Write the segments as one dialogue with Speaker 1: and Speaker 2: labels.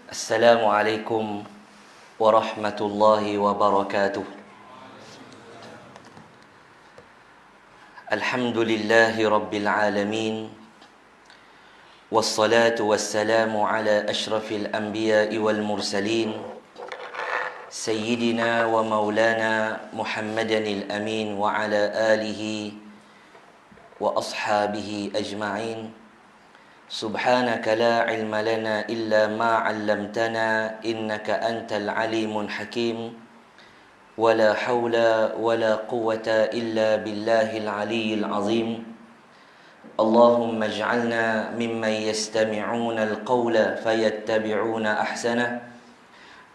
Speaker 1: Assalamualaikum warahmatullahi wabarakatuh. Alhamdulillahi rabbil alamin. Wassalatu wassalamu ala ashrafil anbiya'i wal mursalin, Sayyidina wa maulana Muhammadanil amin wa ala alihi wa ashabihi ajma'in. Subhanaka la ilma lana illa ma 'allamtana innaka antal alimul hakim. Wala haula wala quwwata illa billahil aliyyil azim. Allahumma ij'alna mimman yastami'una al-qawla fayattabi'una ahsana.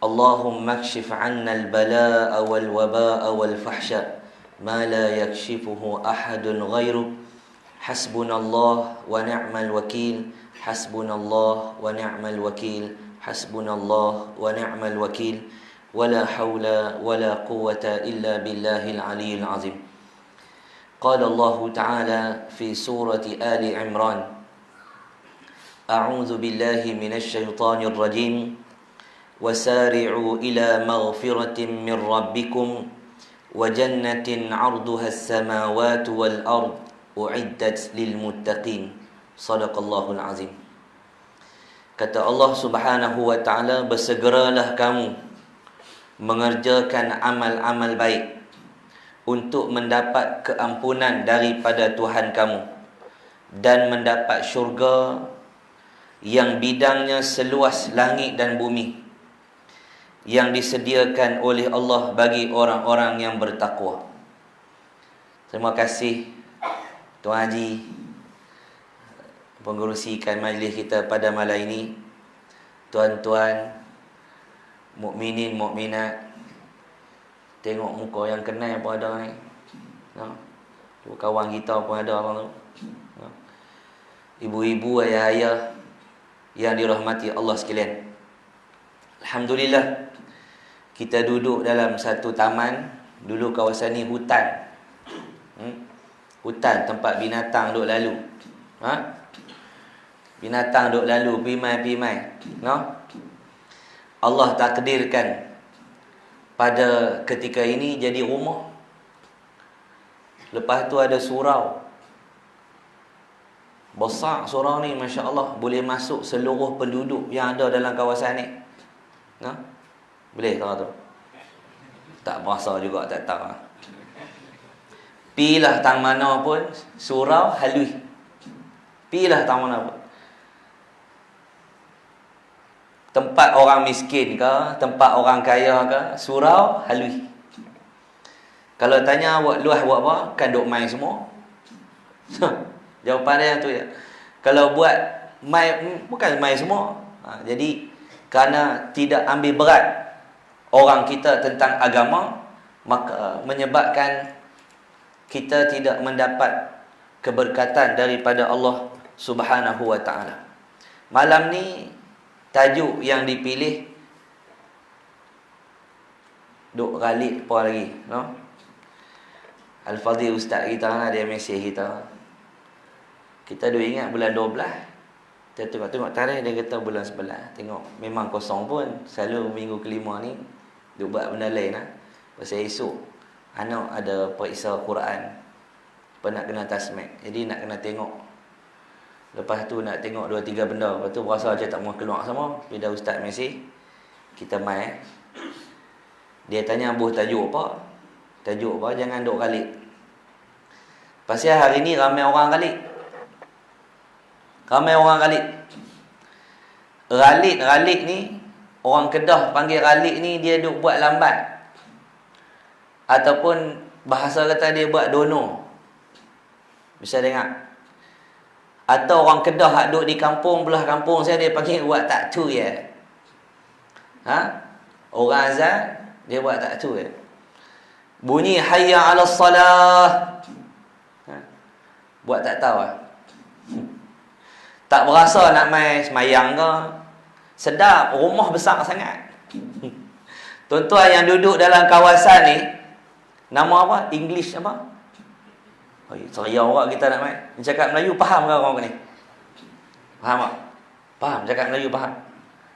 Speaker 1: Allahumma akshif 'anna al-balaa'a wal wabaa'a wal fahsha ma la yakshifuhu ahadun ghairuk. Hasbunallah wa ni'mal wakil. Hasbunallah wa ni'mal wakil. Hasbunallah wa ni'mal wakil. Wala hawla wala quwwata illa billahil aliyyil azim. Qala Allah Ta'ala fi surati Ali Imran. A'udzu billahi minasy syaithanir rajim. Wasari'u ila maghfiratin min rabbikum wa jannatin 'arduha as-samawati wal ard u'iddat lil muttaqin. Sadaqallahul azim. Kata Allah Subhanahu wa taala, bersegeralah kamu mengerjakan amal-amal baik untuk mendapat keampunan daripada Tuhan kamu dan mendapat syurga yang bidangnya seluas langit dan bumi, yang disediakan oleh Allah bagi orang-orang yang bertakwa. Terima kasih Tuan Haji pengerusikan majlis kita pada malam ini. Tuan-tuan mukminin mukminat, tengok muka yang kenal pun ada ni. Kawan kita pun ada orang tu. Ibu-ibu, ayah-ayah yang dirahmati Allah sekalian. Alhamdulillah, kita duduk dalam satu taman. Dulu kawasan ni hutan. Hutan tempat binatang duk lalu. Binatang duk lalu, pimai-pimai. Allah takdirkan pada ketika ini jadi rumah. Lepas tu ada surau. Besar surau ni, Masya Allah, boleh masuk seluruh penduduk yang ada dalam kawasan ni. Boleh tahu tu? Tak berasa juga, tak tahu. Pilah tang mana pun, surau halui. Pilah tang mana pun. Tempat orang miskin ke, tempat orang kaya ke, surau halui. Kalau tanya awak luas buat apa, kan duk main semua. Jawapan dia tu ya. Kalau buat main, bukan main semua. Jadi kerana tidak ambil berat orang kita tentang agama, maka menyebabkan kita tidak mendapat keberkatan daripada Allah Subhanahu wa taala. Malam ni tajuk yang dipilih duk galik apa lagi, Al-Fadhil Ustaz kita dia mesej kita. Kita duk ingat bulan 12. Kita tengok tarikh, dia kata bulan 11. Tengok memang kosong pun. Selalu minggu kelima ni duk buat benda lain Pasal esok anak ada periksa Quran, nak kena tasmik. Jadi nak kena tengok. Lepas tu nak tengok 2-3 benda. Lepas tu berasa macam tak mahu keluar sama. Bila Ustaz mesej, kita mai. Dia tanya, "Abuh tajuk apa?" Tajuk apa? Jangan duk galik. Pasal hari ni ramai orang galik. Ramai orang galik. Galik ni, orang Kedah panggil galik ni, dia duk buat lambat. Ataupun bahasa kata dia buat dono. Bisa dengar. Atau orang Kedah hak duk di kampung, belah kampung saya, dia panggil buat tak tu ya. Orang azan, dia buat tak tu ya. Bunyi hayya 'alas salah. Buat tak tahu Tak berasa nak mai semayang ke. Sedap, rumah besar sangat. Tuan-tuan yang duduk dalam kawasan ni, nama apa? English apa? Seria orang kita nak main. Cakap Melayu faham ke orang ni? Faham tak? Faham, cakap Melayu faham.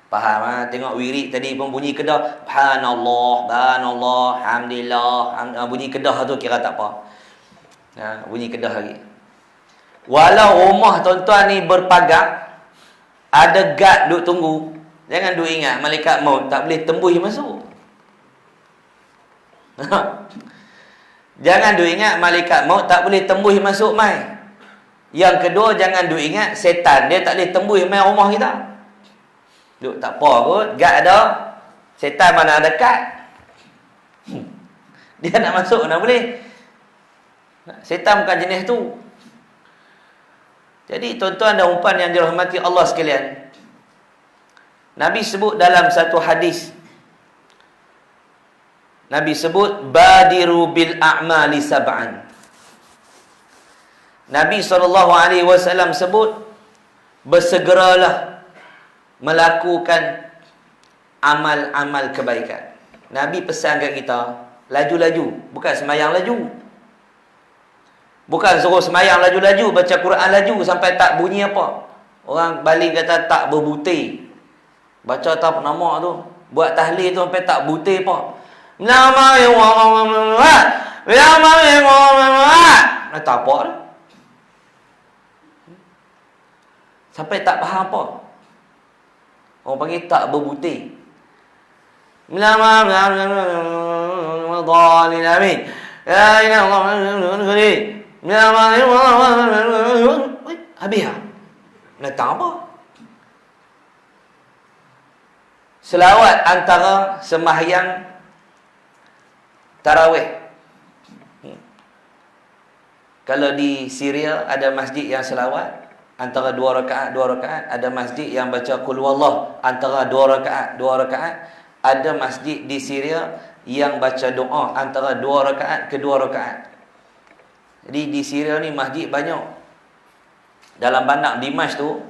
Speaker 1: Faham ha? Tengok wirid tadi pun bunyi kedah. Subhanallah, subhanallah, alhamdulillah. Bunyi kedah tu kira tak apa. Bunyi kedah lagi. Walau rumah tuan-tuan ni berpagar, ada guard duk tunggu, jangan duk ingat malaikat maut tak boleh tembus masuk. Jangan duk ingat malaikat maut tak boleh tembus masuk mai. Yang kedua, jangan duk ingat setan dia tak boleh tembus mai rumah kita. Duk tak apa kot, guard ada, setan mana dekat. Dia nak masuk mana boleh. Setan bukan jenis tu. Jadi tuan-tuan dan puan yang dirahmati Allah sekalian, Nabi sebut dalam satu hadis, Nabi sebut badiru bil a'mali sab'an. Nabi SAW sebut bersegeralah melakukan amal-amal kebaikan. Nabi pesan kat kita, laju-laju, bukan semayang laju. Bukan suruh semayang laju-laju, baca Quran laju sampai tak bunyi apa. Orang Bali kata tak berbutir. Baca tak nama tu, buat tahlil tu sampai tak butir apa. Nama yang tak apa dah. Sampai tak faham apa. Orang panggil tak berbutir. Amin. Ya Allah. Habis lah. Nak tahu apa? Selawat antara sembahyang tarawih. Kalau di Syria ada masjid yang selawat antara 2 rakaat. Ada masjid yang baca qul huwallah antara 2 rakaat. Ada masjid di Syria yang baca doa antara 2 rakaat ke 2 rakaat. Jadi di Syria ni masjid banyak. Dalam bandar Dimash tu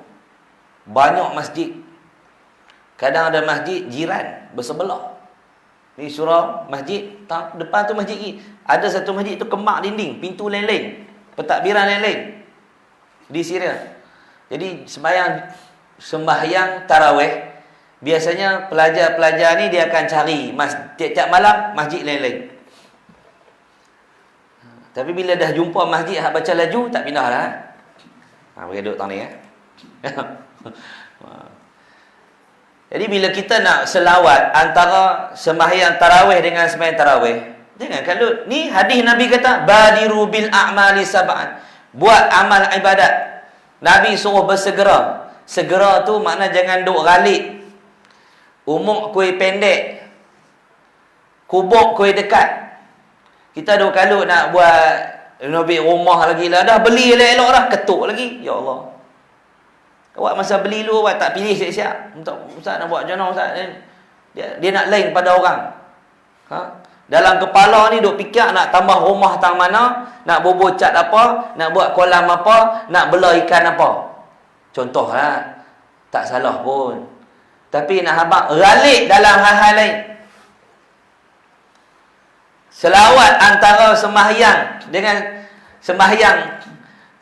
Speaker 1: banyak masjid. Kadang ada masjid jiran bersebelah. Ni surau masjid, depan tu masjid ni. Ada satu masjid tu kemak dinding, pintu lain-lain, pentadbiran lain-lain di Syria. Jadi sembahyang tarawih, biasanya pelajar-pelajar ni dia akan cari tiap-tiap malam masjid lain-lain. Tapi bila dah jumpa masjid hak baca laju, tak pindah dah. Bagi duduk tang ni Jadi bila kita nak selawat antara sembahyang tarawih dengan sembahyang tarawih, jangan kalut. Ni hadis Nabi kata badiru bil a'mali sab'an. Buat amal ibadat. Nabi suruh bersegera. Segera tu makna jangan duk galik. Umuk kuih pendek, kubuk kuih dekat. Kita duk kalut nak buat renovate rumah lagi lah. Dah beli elok-elok dah, ketuk lagi. Ya Allah. Awak masa beli dulu awak tak pilih siap-siap. Ustaz nak buat macam mana Ustaz? Dia nak lain pada orang. Dalam kepala ni duk fikir nak tambah rumah tang mana, nak bubuh cat apa, nak buat kolam apa, nak bela ikan apa. Contohlah. Tak salah pun. Tapi nak habaq ralik dalam hal-hal lain. Selawat antara sembahyang dengan sembahyang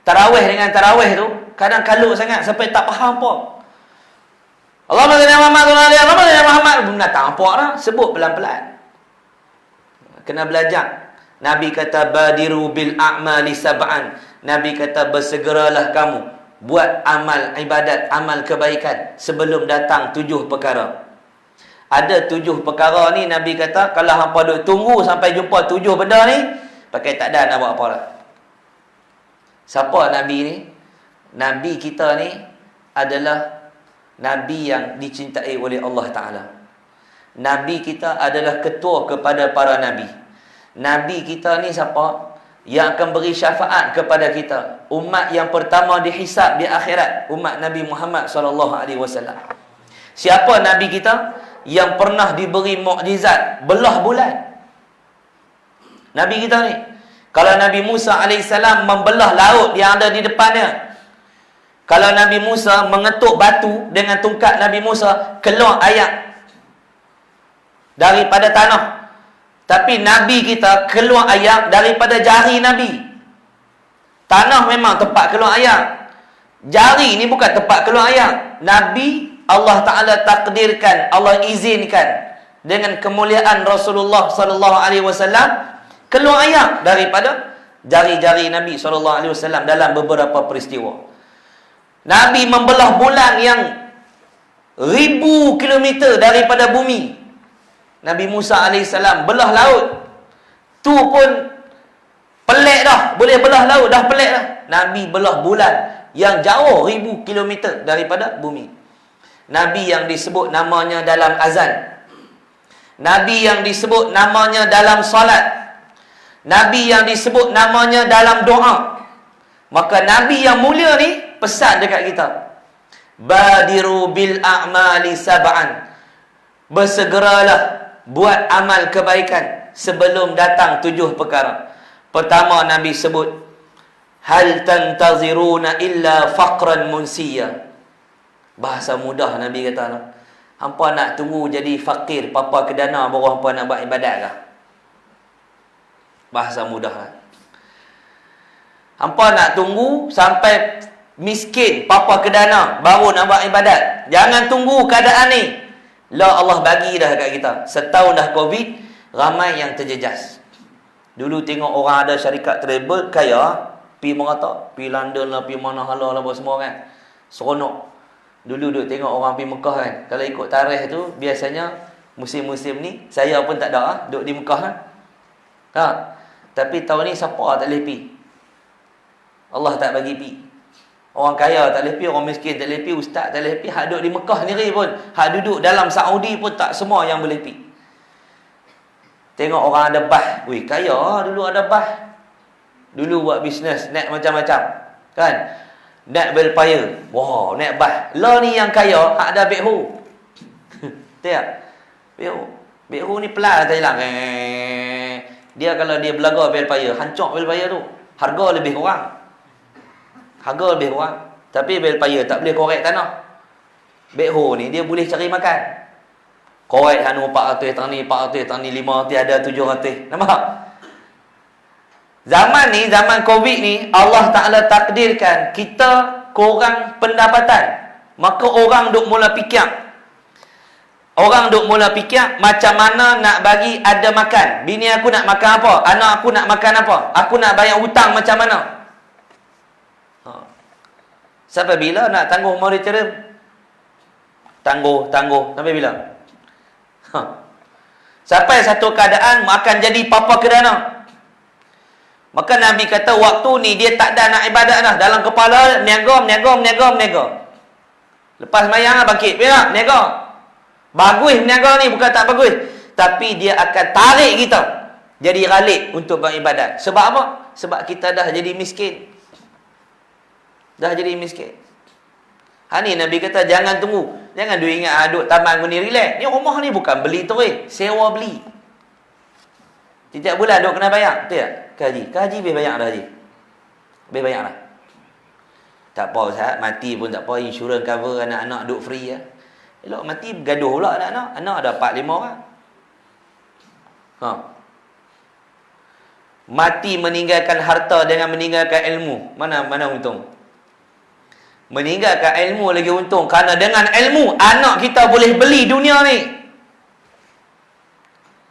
Speaker 1: tarawih dengan tarawih tu kadang kalut sangat sampai tak faham apa. Allahumma salli ala Muhammad wa ala ali Muhammad. Nak tak apa dah, sebut pelan-pelan. Kena belajar. Nabi kata badiru bil a'mali sab'an. Nabi kata bersegeralah kamu buat amal ibadat, amal kebaikan sebelum datang 7 perkara. Ada 7 perkara ni Nabi kata kalau hangpa duk tunggu sampai jumpa 7 benda ni, pakai tak ada nak buat apa dah. Siapa Nabi ni? Nabi kita ni adalah Nabi yang dicintai oleh Allah Ta'ala. Nabi kita adalah ketua kepada para Nabi. Nabi kita ni siapa? Yang akan beri syafaat kepada kita. Umat yang pertama dihisab di akhirat. Umat Nabi Muhammad SAW. Siapa Nabi kita? Yang pernah diberi mukjizat belah bulan. Nabi kita ni. Kalau Nabi Musa AS membelah laut yang ada di depannya. Kalau Nabi Musa mengetuk batu dengan tungkat Nabi Musa, keluar air daripada tanah. Tapi Nabi kita keluar air daripada jari Nabi. Tanah memang tempat keluar air. Jari ni bukan tempat keluar air. Nabi Allah Ta'ala takdirkan, Allah izinkan dengan kemuliaan Rasulullah sallallahu alaihi wasallam keluar air daripada jari-jari Nabi sallallahu alaihi wasallam dalam beberapa peristiwa. Nabi membelah bulan yang 1000 kilometer daripada bumi. Nabi Musa alaihissalam belah laut. Tu pun pelik dah, boleh belah laut dah pelik dah. Nabi belah bulan yang jauh 1000 kilometer daripada bumi. Nabi yang disebut namanya dalam azan, Nabi yang disebut namanya dalam salat, Nabi yang disebut namanya dalam doa. Maka Nabi yang mulia ni pesan dekat kita, badiru bil a'mali sab'an, bersegeralah buat amal kebaikan sebelum datang 7 perkara. Pertama, Nabi sebut, hal tantaziruna illa faqran munsiya. Bahasa mudah Nabi kata, hampa nak tunggu jadi fakir papa kedana baru hampa nak buat ibadat kah? Bahasa mudah. Hampa nak tunggu sampai miskin papa kedana baru nak buat ibadat. Jangan tunggu keadaan ni. La, Allah bagi dah kat kita. Setahun dah Covid, ramai yang terjejas. Dulu tengok orang ada syarikat travel kaya, pi merata, pi London lah, pi mana hala lah semua kan. Seronok. Dulu duk tengok orang pergi Mekah kan. Kalau ikut tarikh tu, biasanya musim-musim ni, saya pun tak ada duk di Mekah kan. Tapi tahun ni siapa tak boleh pergi? Allah tak bagi pergi. Orang kaya tak boleh pergi, orang miskin tak boleh pergi, ustaz tak boleh pergi. Hak duduk di Mekah sendiri pun, hak duduk dalam Saudi pun tak semua yang boleh pergi. Tengok orang ada bah. Wih, kaya dulu ada bah. Dulu buat bisnes, naik macam-macam. Kan? Naik belpaya. Wow, naik bah. Lah ni yang kaya, hak ada bekho. Tak? Bekho. Bekho ni pelan tak hilang. Dia kalau dia belaga belpaya, hancur belpaya tu. Harga lebih kurang. Harga lebih kurang. Tapi belpaya tak boleh korek tanah. Bekho ni dia boleh cari makan. Korek anu 400 tang ni, 400 tang ni, 500 ada 700. Nampak? Zaman ni, zaman Covid ni, Allah Ta'ala takdirkan kita kurang pendapatan. Maka orang duk mula fikir. Orang duk mula fikir macam mana nak bagi ada makan. Bini aku nak makan apa? Anak aku nak makan apa? Aku nak bayar hutang macam mana? Sampai bila nak tangguh moratorium? Tangguh. Sampai bila? Sampai satu keadaan akan jadi papa kedana. Maka Nabi kata waktu ni dia tak ada nak ibadat dah. Dalam kepala niaga. Lepas mayang bangkit. Bila? Niaga. Bagus niaga ni, bukan tak bagus. Tapi dia akan tarik kita jadi ghalib untuk beribadat. Sebab apa? Sebab kita dah jadi miskin. Dah jadi miskin. Ni Nabi kata jangan tunggu. Jangan duk ingat duduk taman ni relax. Ni rumah ni bukan beli terus, sewa beli. Setiap bulan duk kena bayar. Betul tak? Kaji biar banyak dah haji. Biar banyak dah. Tak apa Ustaz, mati pun tak apa, insurans cover anak-anak duk free ya. Elok mati bergaduh pula anak-anak. Anak ada 4-5 orang. Mati meninggalkan harta dengan meninggalkan ilmu. Mana untung? Meninggalkan ilmu lagi untung. Kerana dengan ilmu anak kita boleh beli dunia ni.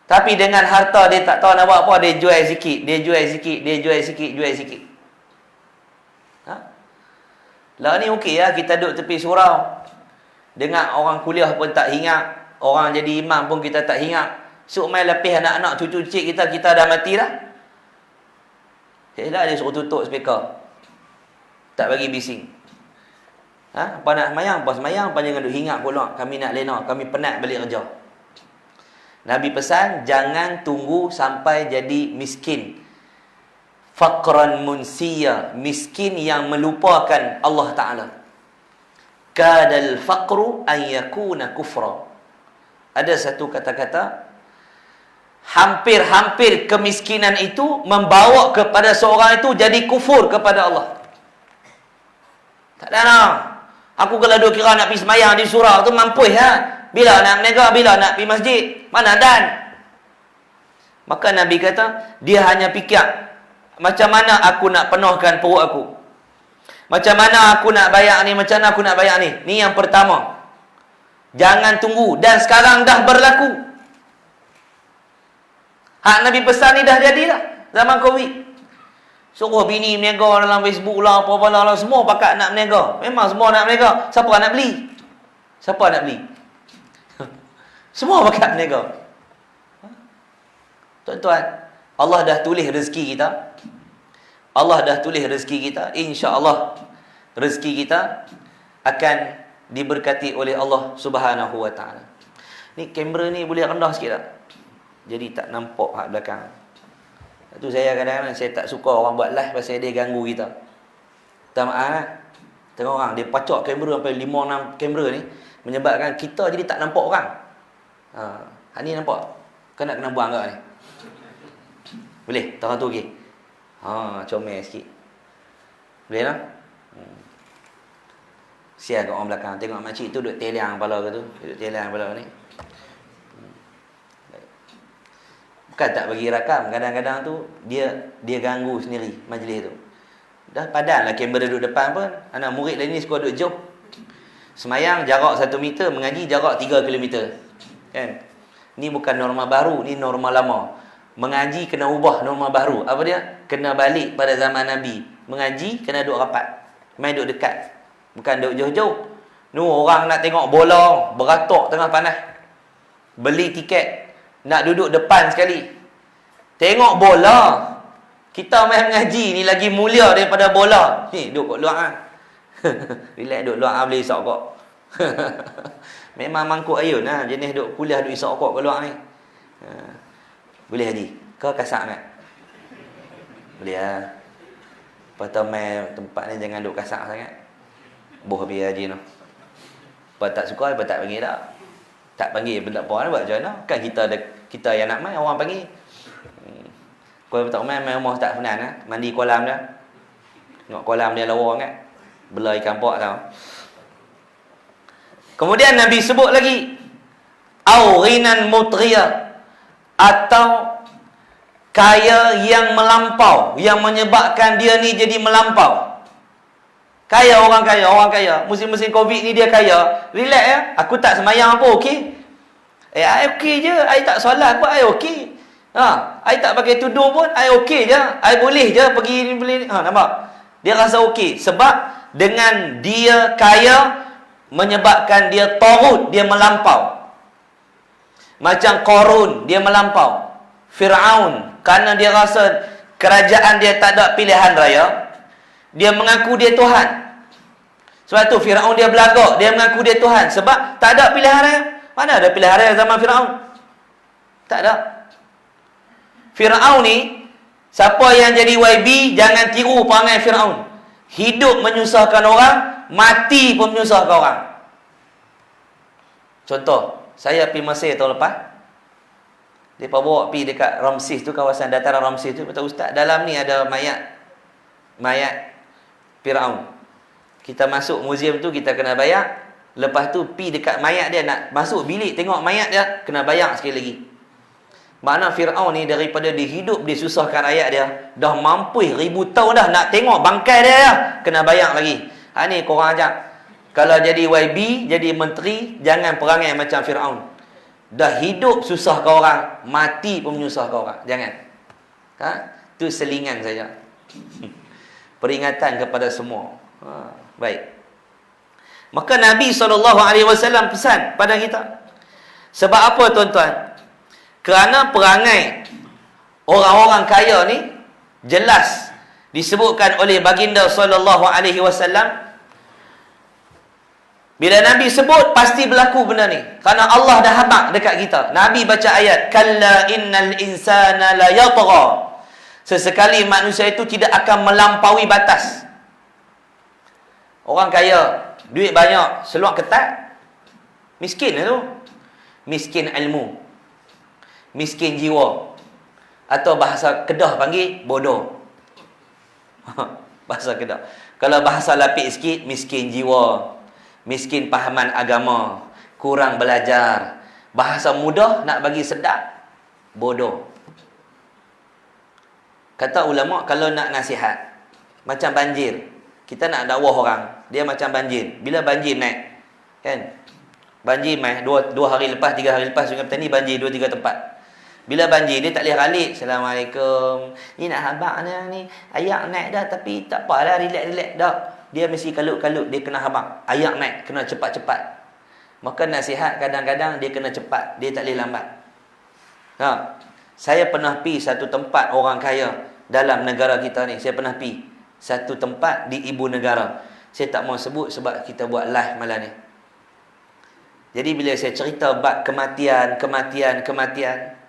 Speaker 1: Tapi dengan harta dia tak tahu nak buat apa. Dia jual sikit. Lah ni okey lah. Kita duduk tepi surau. Dengar orang kuliah pun tak hingat. Orang jadi imam pun kita tak hingat. Sok main lepih anak-anak cucu cik kita dah mati dah. Dia suruh tutup speaker. Tak bagi bising. Apa nak semayang? Apa semayang? Apa jangan duduk hingat pula. Kami nak lena. Kami penat balik kerja. Nabi pesan, jangan tunggu sampai jadi miskin. Faqran munsiya. Miskin yang melupakan Allah Ta'ala. Kadal faqru an yakuna kufra. Ada satu kata-kata, hampir-hampir kemiskinan itu membawa kepada seorang itu jadi kufur kepada Allah. Tak ada nak. Aku kalau duk kira nak pergi semayang di surau tu mampu ya. Bila nak menegak, bila nak pergi masjid. Mana dan? Maka Nabi kata, dia hanya fikir macam mana aku nak penuhkan perut aku. Macam mana aku nak bayar ni, macam mana aku nak bayar ni. Ni yang pertama. Jangan tunggu. Dan sekarang dah berlaku. Hak Nabi pesan ni dah jadi dah. Zaman Covid. Suruh bini berniaga dalam Facebook lah, apa-apa lah. Semua pakat nak berniaga. Memang semua nak berniaga. Siapa nak beli? Siapa nak beli? Semua pakat berniaga. Tuan-tuan, Allah dah tulis rezeki kita. Allah dah tulis rezeki kita. InsyaAllah rezeki kita akan diberkati oleh Allah Subhanahu Wa Taala. Ni kamera ni boleh rendah sikit tak? Jadi tak nampak hak belakang. Itu saya kadang-kadang saya tak suka orang buat live pasal dia ganggu kita. Tak maaf. Tengok orang dia pacak kamera sampai 5-6 kamera ni menyebabkan kita jadi tak nampak orang. Ha ni nampak. Kau nak kena buang kat ni. Boleh? Tahu tu okey. Comel sikit. Boleh tak? Sial kat orang belakang. Tengok makcik tu duduk teliang kepala ke tu. Duduk teliang kepala ni. Bukan tak bagi rakam. Kadang-kadang tu dia ganggu sendiri majlis tu. Dah padanlah kamera duduk depan pun. Anak murid lain ni suka duduk jauh. Semayang jarak 1 meter, mengaji jarak 3 kilometer. Kan? Ni bukan norma baru, ni norma lama. Mengaji kena ubah norma baru. Apa dia? Kena balik pada zaman Nabi. Mengaji kena duduk rapat. Main duduk dekat. Bukan duduk jauh-jauh. Orang nak tengok bola beratok tengah panas. Beli tiket. Nak duduk depan sekali. Tengok bola. Kita main mengaji ni lagi mulia daripada bola. Ni duduk kat luar kan. Relax duduk luar boleh isap kok. Memang mangkuk ayun lah. Jenis duduk kuliah duduk isap kok kat luar ni. Boleh Haji? Kau kasak tak? Boleh lah. Lepas tu main tempat ni jangan duduk kasak sangat. Boh habis Haji tu. Lepas tak suka, lepas tak panggil tak. Tak panggil pun tak apa lah buat macam mana. Kan kita yang nak main, orang panggil. Kalau tak main rumah tak penan lah. Mandi kolam dia. Tengok kolam dia lawa kan. Belah ikan pak tau. Kemudian Nabi sebut lagi. Aurinan mutriya. Atau kaya yang melampau. Yang menyebabkan dia ni jadi melampau. Kaya orang kaya. Musim-musim Covid ni dia kaya. Relax ya. Aku tak semayang apa, okey? I okey je. I tak solat pun, I okey. I tak pakai tudung pun, I okey je. I boleh je pergi ni beli ni. Nampak? Dia rasa okey. Sebab dengan dia kaya, menyebabkan dia torut, dia melampau. Macam Qarun, dia melampau. Fir'aun, kerana dia rasa kerajaan dia tak ada pilihan raya, dia mengaku dia Tuhan. Sebab tu Firaun dia belagak, dia mengaku dia Tuhan. Sebab tak ada pilihan raya. Mana ada pilihan raya zaman Firaun? Tak ada. Firaun ni, siapa yang jadi YB, jangan tiru perangai Firaun. Hidup menyusahkan orang, mati pun menyusahkan orang. Contoh, saya pergi Mesir tahun lepas. Mereka bawa pergi dekat Ramses tu, kawasan dataran Ramses tu. Kata ustaz, dalam ni ada mayat Firaun. Kita masuk muzium tu, kita kena bayar. Lepas tu pergi dekat mayat dia, nak masuk bilik tengok mayat dia, kena bayar sekali lagi. Makna Firaun ni daripada dia hidup, dia susahkan rakyat dia, dah mampu 1000 tahun dah nak tengok bangkai dia dah, kena bayar lagi. Ni korang ajak. Kalau jadi YB, jadi menteri, jangan perangai macam Firaun. Dah hidup susahkan orang, mati pun menyusahkan orang. Jangan. Tu selingan saja. Peringatan kepada semua. Baik. Maka Nabi SAW pesan pada kita. Sebab apa tuan-tuan? Kerana perangai orang-orang kaya ni jelas disebutkan oleh baginda SAW. Bila Nabi sebut, pasti berlaku benda ni. Kerana Allah dah habaq dekat kita. Nabi baca ayat, Kalla innal insana la yatgha. Sesekali manusia itu tidak akan melampaui batas. Orang kaya, duit banyak, seluar ketat, miskin tu. Miskin ilmu, miskin jiwa. Atau bahasa Kedah panggil bodoh. Bahasa Kedah. Kalau bahasa lapik sikit, miskin jiwa, miskin pahaman agama, kurang belajar. Bahasa mudah nak bagi sedap, bodoh. Kata ulama, kalau nak nasihat, macam banjir. Kita nak dakwah orang, dia macam banjir. Bila banjir naik, kan? Banjir mai 2 hari lepas, 3 hari lepas Sungai Petani banjir 2-3 tempat. Bila banjir dia tak boleh ralik. Assalamualaikum. Ni nak habaq ni. Ayak naik dah tapi tak apalah, relax dah. Dia mesti kalut-kalut, dia kena habaq. Ayak naik kena cepat-cepat. Maka nasihat kadang-kadang dia kena cepat, dia tak boleh lambat. Saya pernah pi satu tempat orang kaya dalam negara kita ni. Saya pernah pi satu tempat di ibu negara. Saya tak mau sebut sebab kita buat live malam ni. Jadi bila saya cerita bab kematian,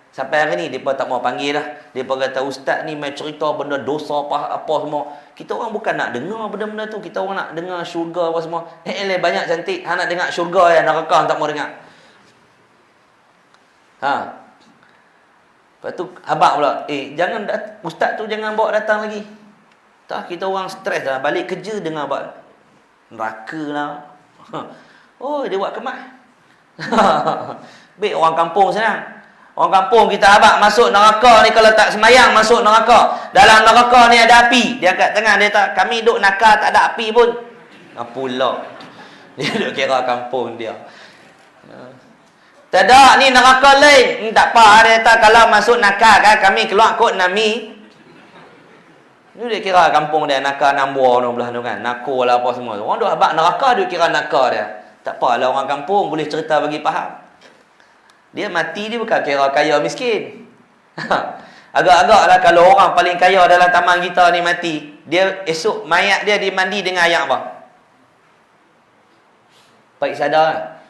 Speaker 1: sampai hari ni mereka tak mau panggil dah. Mereka kata ustaz ni main cerita benda dosa apa semua. Kita orang bukan nak dengar benda-benda tu. Kita orang nak dengar syurga apa semua. Banyak cantik. Hang nak dengar syurga ya, neraka tak mau dengar. Lepas tu habaq pula. Jangan ustaz tu jangan bawa datang lagi. Tak, kita orang stres dah. Balik kerja dengar bab neraka lah. Oh, dia buat kemas. Baik, orang kampung senang. Orang kampung kita habaq masuk neraka ni, kalau tak semayang masuk neraka. Dalam neraka ni ada api. Dia kat tengah, dia tak, kami duduk nakal tak ada api pun. Pula dia duduk kira kampung dia. Tak ada, ni neraka lain. Tak apa, dia kata kalau masuk nakal kan kami keluar kot nami. Ni dia kira kampung dia nakal Nambua tu belah tu kan. Nako lah apa semua. Orang duk habaq neraka dia kira nakal dia. Tak apalah, orang kampung boleh cerita bagi faham. Dia mati dia bukan kira kaya miskin. Agak-agak lah kalau orang paling kaya dalam taman kita ni mati, dia esok mayat dia dimandi dengan air apa? Baik sadar.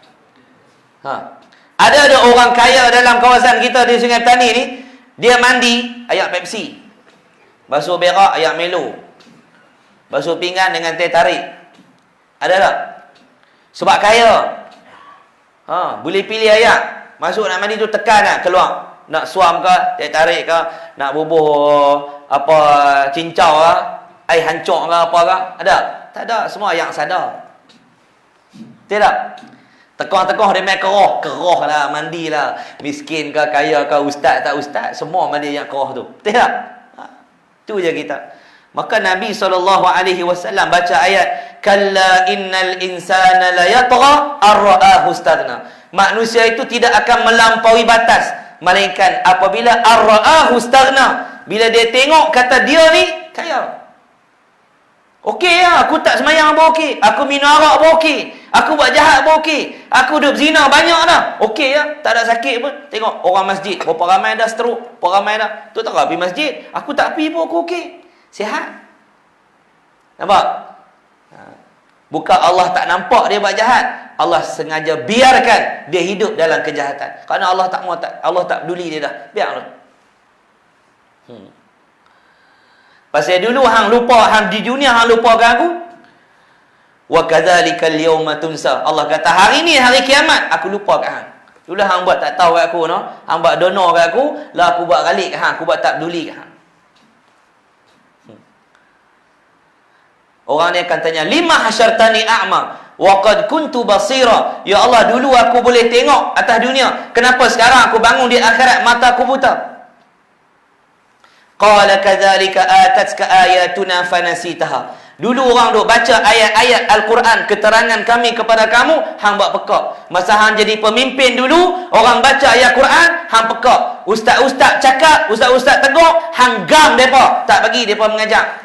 Speaker 1: Ada orang kaya dalam kawasan kita di Sungai Petani ni, dia mandi air Pepsi. Basuh berak air Milo. Basuh pinggan dengan teh tarik. Ada tak? Sebab kaya. Boleh pilih air. Masuk nak mandi tu tekan nak keluar. Nak suam ke, teh tarik ke, nak bubuh apa cincau ke, air hancur ke apa ke. Ada? Tak ada, semua yang sadar. Tidak? Tekoh-tekoh dia main keroh lah, mandi lah. Miskin ke, kaya ke, ustaz tak ustaz, semua mandi yang keroh tu. Tidak? Tu je kita. Maka Nabi SAW baca ayat, kalla innal insana la yatgha ar-ra'ahu istaghna. Manusia itu tidak akan melampaui batas, melainkan apabila ar-ra'ahu istaghna, bila dia tengok kata dia ni kaya. Okey lah, aku tak semayang pun okey, aku minum arak pun okey, aku buat jahat pun okey, aku duduk zina banyak dah. Okey lah, tak ada sakit pun. Tengok orang masjid, berapa ramai dah stroke, berapa ramai dah. Tu tak pergi masjid, aku tak pergi pun aku okey. Sihat. Nampak? Bukan Allah tak nampak dia buat jahat. Allah sengaja biarkan dia hidup dalam kejahatan. Kerana Allah tak mau, Allah tak peduli dia dah. Biarlah. Pasal dulu hang lupa, hang di dunia hang lupakan aku. Wa kadzalikal yauma tunsa. Allah kata hari ni hari kiamat aku lupa kat hang. Dulu hang buat tak tahu kat aku no. Hang buat donor kat aku, lah aku buat galik kat hang, aku buat tak peduli kat hang. Orang ni akan tanya, lima hasyartani a'ma wa qad kuntu basira. Ya Allah, dulu aku boleh tengok atas dunia, kenapa sekarang aku bangun di akhirat mata aku buta? Qala kadzalika atatka ayatuna fanasitaha. Dulu orang duk baca ayat-ayat Al-Quran, keterangan kami kepada kamu, hang buat pekak. Masa hang jadi pemimpin dulu, orang baca ayat Quran, hang pekak. Ustaz-ustaz cakap, ustaz-ustaz tegur, hang gam depa, tak bagi depa mengajar.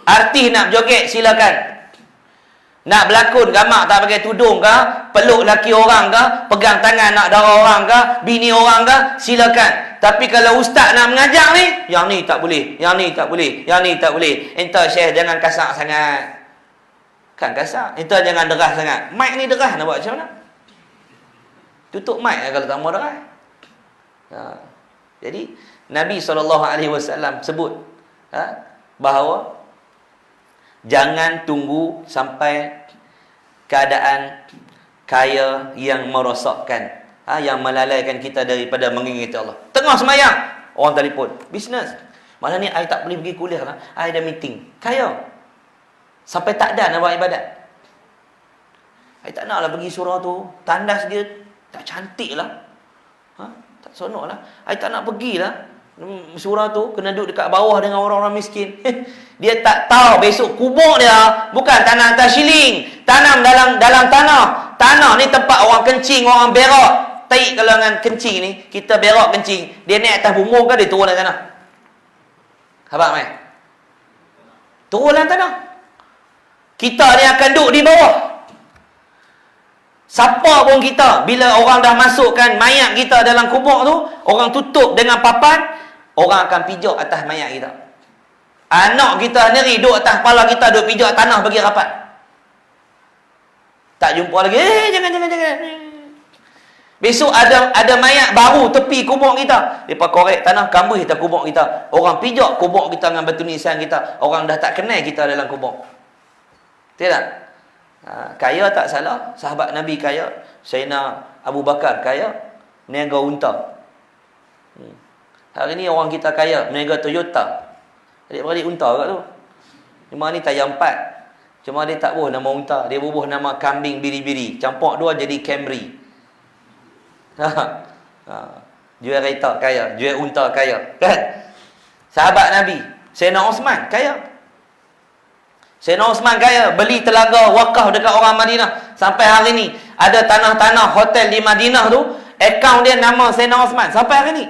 Speaker 1: Artis nak joget silakan. Nak berlakon gamak tak pakai tudung ke, peluk laki orang ke, pegang tangan nak darah orang ke, bini orang ke, silakan. Tapi kalau ustaz nak mengajar ni, yang ni tak boleh, yang ni tak boleh, yang ni tak boleh. Entah syekh jangan kasar sangat. Kan kasar. Entah jangan deras sangat. Mic ni deras nak buat macam mana? Tutup mic lah kalau tak mau deras. Jadi Nabi SAW sebut bahawa jangan tunggu sampai keadaan kaya yang merosakkan, yang melalaikan kita daripada mengingati Allah. Tengah semayang, orang telefon, bisnes. Malam ni I tak boleh pergi kuliah lah, I ada meeting. Kaya. Sampai tak ada nak buat ibadat. I tak nak lah pergi surau tu, tandas dia tak cantik lah. Tak sonok lah. I tak nak pergilah surau tu, kena duduk dekat bawah dengan orang-orang miskin. Dia tak tahu besok kubur dia bukan tanah atas shilling, tanam dalam tanah, tanah ni tempat orang kencing, orang berak. Tai kalau dengan kencing ni, kita berak kencing, dia naik atas bumbung ke dia turun dalam tanah? Faham mai? Turun dalam tanah. Kita ni akan duduk di bawah. Siapa pun kita, bila orang dah masukkan mayat kita dalam kubur tu, orang tutup dengan papan, orang akan pijak atas mayat kita. Anak kita sendiri duduk atas kepala kita, duduk pijak tanah bagi rapat. Tak jumpa lagi. Jangan. Besok ada mayat baru tepi kubur kita. Lepas korek tanah, kambih kita kubur kita. Orang pijak kubur kita dengan batu nisan kita. Orang dah tak kenal kita dalam kubur. Tidak? Kaya tak salah. Sahabat Nabi kaya. Sayyidina Abu Bakar kaya. Meniaga unta. Hari ni orang kita kaya. Meniaga Toyota. Adik-beradik unta kat tu. Cuma ni tayar 4. Cuma dia tak bubuh nama unta. Dia bubuh nama kambing biri-biri. Campur dua jadi Camry. Jual kereta kaya, jual unta kaya, kan? Sahabat Nabi Sayyidina Osman kaya. Sayyidina Osman kaya, beli telaga wakaf dekat orang Madinah. Sampai hari ni ada tanah-tanah hotel di Madinah tu, akaun dia nama Sayyidina Osman sampai hari ni.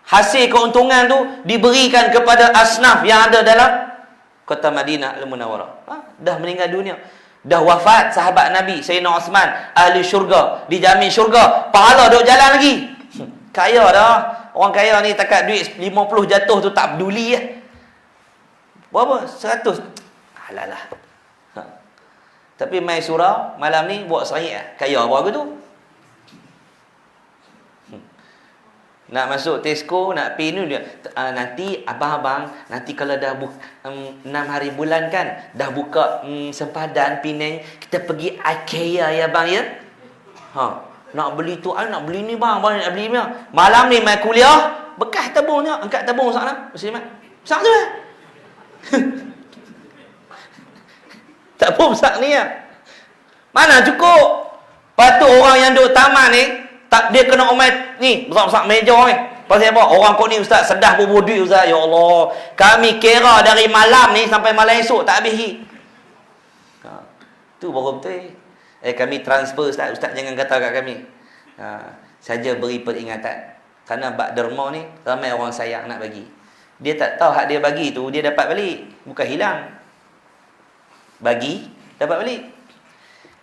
Speaker 1: Hasil keuntungan tu diberikan kepada asnaf yang ada dalam kota Madinah Al-Munawwarah. Dah meninggal dunia. Dah wafat sahabat Nabi Sayyidina Osman, ahli syurga, dijamin syurga, pahala duk jalan lagi. Kaya dah. Orang kaya ni takat duit 50 jatuh tu tak peduli lah. Berapa? 100. Alalah. Tapi mai surau malam ni buat sahih lah. Kaya apa aku tu? Nak masuk Tesco, nak pergi ni dia. Nanti abang-abang, nanti kalau dah 6 hari bulan kan, dah buka sempadan Penang, kita pergi IKEA ya bang ya. Nak beli tu, nak beli ni bang, nak beli ni. Malam ni mai kuliah, bekas tabungnya, angkat tabung sana. Muslimat. Sak tu lah. Tabung sak ni lah. Mana cukup? Patut orang yang duduk taman ni, tak, dia kena umat ni besar-besar meja ni. Pasal apa? Orang kau ni ustaz sedah bubuh duit ustaz. Ya Allah, kami kira dari malam ni sampai malam esok tak habis lagi. Tu baru betul. Kami transfer ustaz. Ustaz jangan kata kat kami. Saja beri peringatan. Kerana bak derma ni ramai orang sayang nak bagi. Dia tak tahu hak dia bagi tu dia dapat balik, bukan hilang. Bagi dapat balik.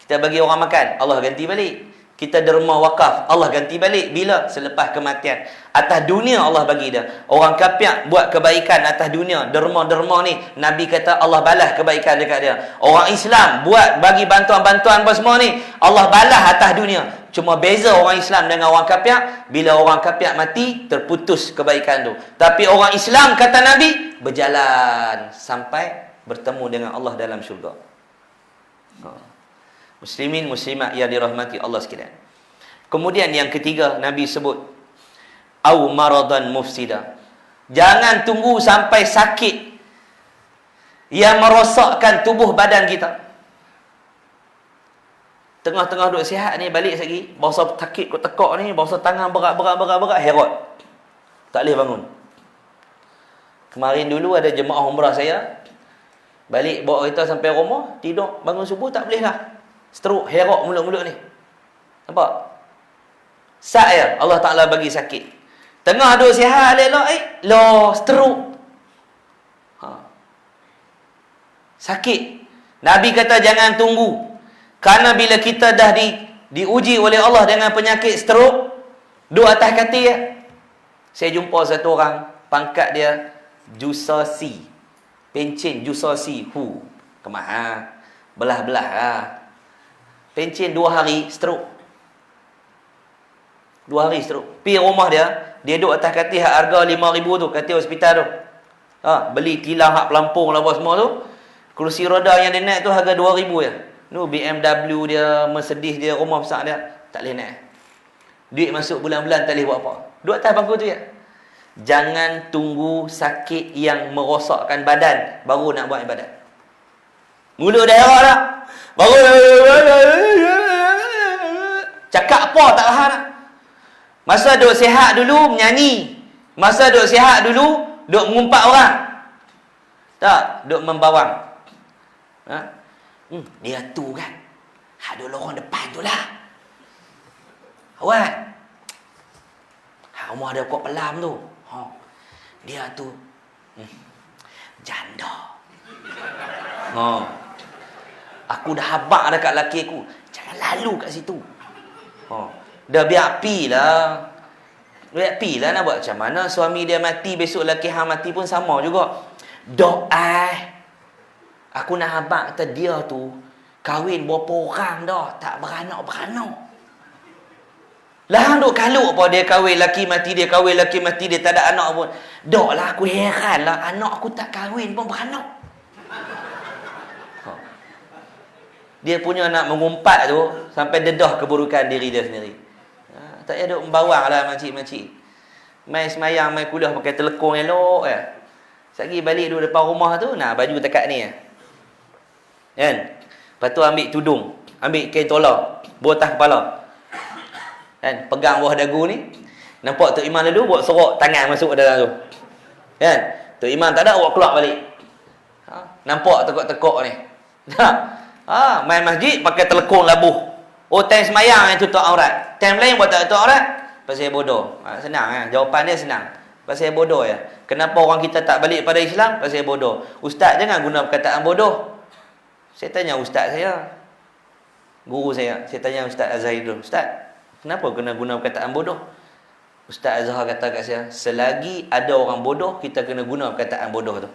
Speaker 1: Kita bagi orang makan, Allah ganti balik. Kita derma wakaf, Allah ganti balik. Bila? Selepas kematian. Atas dunia Allah bagi dah. Orang kafir buat kebaikan atas dunia, derma-derma ni, Nabi kata Allah balas kebaikan dekat dia. Orang Islam buat bagi bantuan-bantuan apa semua ni, Allah balas atas dunia. Cuma beza orang Islam dengan orang kafir, bila orang kafir mati, terputus kebaikan tu. Tapi orang Islam, kata Nabi, berjalan sampai bertemu dengan Allah dalam syurga. Muslimin, muslimat yang dirahmati Allah sekalian. Kemudian yang ketiga, Nabi sebut au maradan mufsida. Jangan tunggu sampai sakit yang merosakkan tubuh badan kita. Tengah-tengah duduk sihat ni, balik lagi, bausa sakit kot tekak ni, bausa tangan berat, herot. Tak boleh bangun. Kemarin dulu ada jemaah umrah saya, balik bawa kereta sampai rumah, tidur, bangun subuh tak boleh lah. Stroke, herok mulut-mulut ni. Nampak? Saya Allah Ta'ala bagi sakit. Tengah duduk sihat, elok, stroke. Sakit. Nabi kata jangan tunggu. Kerana bila kita dah diuji oleh Allah dengan penyakit stroke, duduk atas katil ya. Saya jumpa satu orang, pangkat dia Jusasi. Pencen Jusasi. Kemah. Belah-belah lah. Pencen 2 hari stroke. 2 hari stroke. Pergi rumah dia duduk atas katil hak harga 5,000 tu, katil hospital tu. Beli tilang hak pelampung lah apa semua tu. Kerusi roda yang dia naik tu harga 2,000 je. Tu BMW dia, Mercedes dia, rumah besar dia, tak boleh naik. Duit masuk bulan-bulan tak boleh buat apa. Duduk atas bangku tu je. Jangan tunggu sakit yang merosakkan badan baru nak buat ibadat. Mulut dah herok dah. Baru cakap apa tak tahan nak. Masa duk sihat dulu menyanyi. Masa duk sihat dulu duk mengumpat orang. Tak, duk membawang. Dia tu kan. Ada lorong depan tu lah. Awak. Rumah ada kok pelam tu. Dia tu janda. Aku dah habaq dekat laki aku, jangan lalu kat situ. Dah biar pi lah. Biar pi lah, nak buat macam mana. Suami dia mati, besok laki hang mati pun sama juga. Doa. Aku nak habaq kata dia tu kahwin berapa orang dah, tak beranak-beranak. Lah hang duk kaluk apa dia kahwin laki mati, dia kahwin laki mati, dia tak ada anak pun. Dok lah, aku heran lah, anak aku tak kahwin pun beranak. Dia punya nak mengumpat tu sampai dedah keburukan diri dia sendiri. Tak payah duk membawang lah makcik-makcik. Mai semayang, mai kuliah pakai telekong elok ya. Sagi balik duduk depan rumah tu, nak baju tekat ni kan. Lepas tu ambil tudung, ambil kain tolak, botas kepala. Kan, pegang bawah dagu ni. Nampak Tok Imam lalu buat sorok tangan masuk dalam tu. Kan? Tok Imam tak ada, buat keluar balik. Nampak tekuk-tekuk ni. Main masjid pakai telekong labuh. Time semayang yang tutup aurat. Time lain buat tak tutup aurat? Pasal bodoh. Senang kan? Jawapan dia senang. Pasal bodoh ya. Kenapa orang kita tak balik pada Islam? Pasal bodoh. Ustaz jangan guna perkataan bodoh. Saya tanya ustaz saya. Guru saya tanya Ustaz Azhar dulu. Ustaz, kenapa kena guna perkataan bodoh? Ustaz Azhar kata kat saya, selagi ada orang bodoh, kita kena guna perkataan bodoh tu.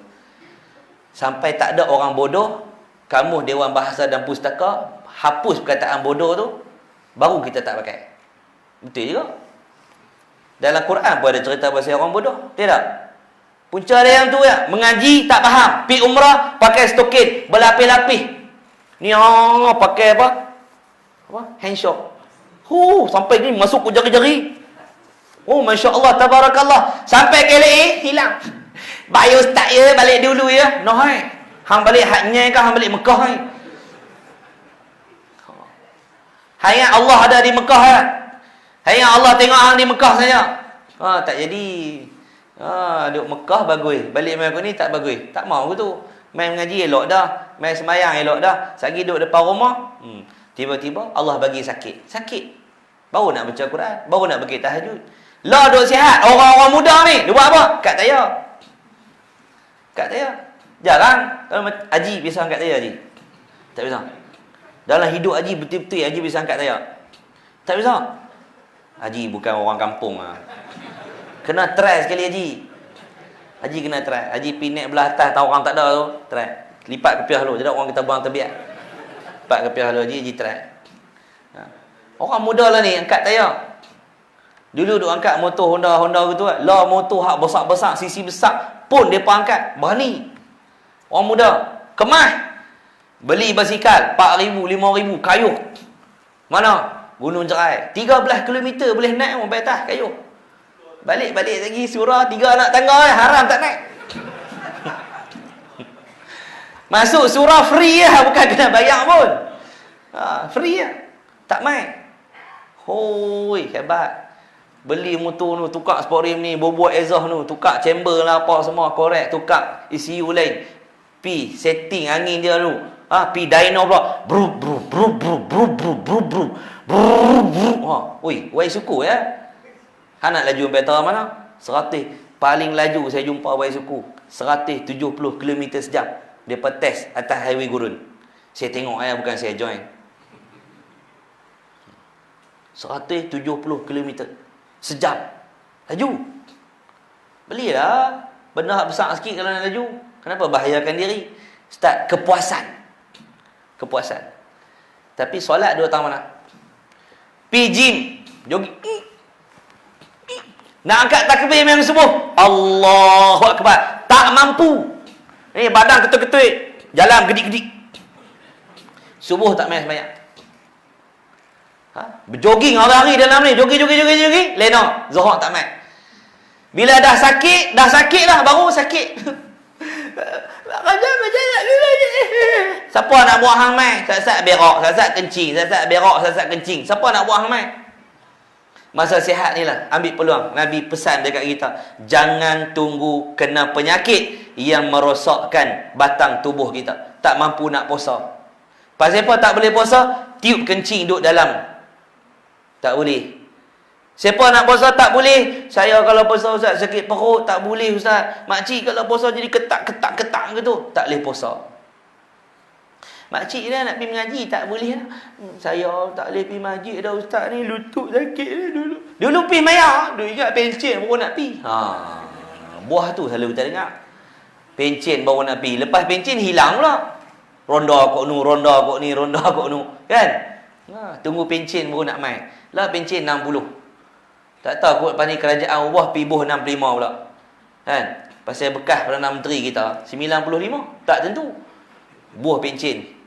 Speaker 1: Sampai tak ada orang bodoh, Kamus Dewan Bahasa dan Pustaka hapus perkataan bodoh tu, baru kita tak pakai. Betul juga. Dalam Quran pun ada cerita pasal orang bodoh. Tidak? Punca dia yang tu ya, mengaji tak faham, pi umrah pakai stokin berlapis-lapis. Ni pakai apa? Handshake. Sampai ni masuk ke jari-jari. Masya-Allah, tabarakallah. Sampai KLA hilang. Baik ustaz ya, balik dulu ya. No hai. Hang balik haknya ke hang balik Mekah hai? Hayat Allah ada di Mekah ya. Hayat Allah tengok hang di Mekah saja. Tak jadi. Duduk Mekah bagus. Balik mai aku ni tak bagus. Tak mau aku tu. Main mengaji elok dah. Main semayang elok dah. Sagi duduk depan rumah. Tiba-tiba Allah bagi sakit. Sakit. Baru nak baca Quran. Baru nak pergi tahajud. Lah duduk sihat. Orang-orang muda ni. Dia buat apa? Kat tayar. Kat tayar. Jarang. Kalau haji bisa angkat tayar haji. Tak bisa. Dalam hidup haji betul-betul haji bisa angkat tayar. Tak bisa. Haji bukan orang kampung lah. Kena try sekali haji. Haji kena try. Haji pergi naik belah atas, tahu orang tak ada tu. Try. Lipat kepiah dulu. Jadi orang kita buang tebiak. Lipat kepiah dulu haji try. Orang muda lah ni angkat tayar. Dulu duk angkat motor Honda gitu kan. Lah motor hak besar-besar, sisi besar pun depa angkat. Berani. Orang muda kemas. Beli basikal 4,000, 5,000 kayuh. Mana? Gunung Jerai. 13 km boleh naik sampai atas kayuh. Balik-balik lagi surah 3 anak tangga haram tak naik. Masuk surah free lah, bukan kena bayar pun. Free lah. Tak main. Hoi, hebat. Beli motor tu, tukar sport rim ni, bobot exhaust tu, tukar chamber lah apa semua, korek, tukar ECU lain. Pi setting angin dia dulu. Pi dyno pula. Bru bru bru bru bru bru bru bru. Oi, wai suku ya. Han nak laju sampai mana? 100. Paling laju saya jumpa wai suku 170 km sejam. Depa test atas highway gurun. Saya tengok bukan saya join. 170 km sejam. Laju. Belilah. Benda besar sikit kalau nak laju. Kenapa bahayakan diri? Start kepuasan. Kepuasan. Tapi solat dua tahun mana? Pi gym. Jogging. Nak angkat takbir yang subuh. Allahu Akbar. Tak mampu. Ni badan ketut-ketut. Jalan gedik-gedik. Subuh tak main sembahyang. Berjoging hari-hari dalam ni. Jogging. Lena. Zuhur tak main. Bila dah sakit lah. Baru sakit. Siapa nak buat hang mai? Sat-sat berak, sat-sat kencing, sat-sat berak, sat-sat kencing. Siapa nak buat hang mai? Masa sihat ni lah, ambil peluang. Nabi pesan dekat kita, jangan tunggu kena penyakit yang merosakkan batang tubuh kita. Tak mampu nak puasa. Pasal apa tak boleh puasa? Tiup kencing duduk dalam. Tak boleh. Siapa nak puasa tak boleh? Saya kalau puasa Ustaz sakit perut, tak boleh Ustaz. Makcik kalau puasa jadi ketak gitu, tak boleh puasa. Makcik dah nak pergi mengaji, tak boleh lah. Saya tak boleh pergi masjid dah Ustaz ni, lutut sakit dah dulu. Dulu pergi mayar, dulu ingat pencen baru nak pergi. Buah tu selalu kita dengar. Pencen baru nak pergi. Lepas pencen hilang pula. Ronda kok nu, ronda kok ni, ronda kok nu. Kan? Tunggu pencen baru nak main. Lah pencen 60. Tak tahu kot lepas ni kerajaan ubah pibuh 65 pula. Kan? Pasal bekas Perdana Menteri kita 95. Tak tentu. Buah pencen.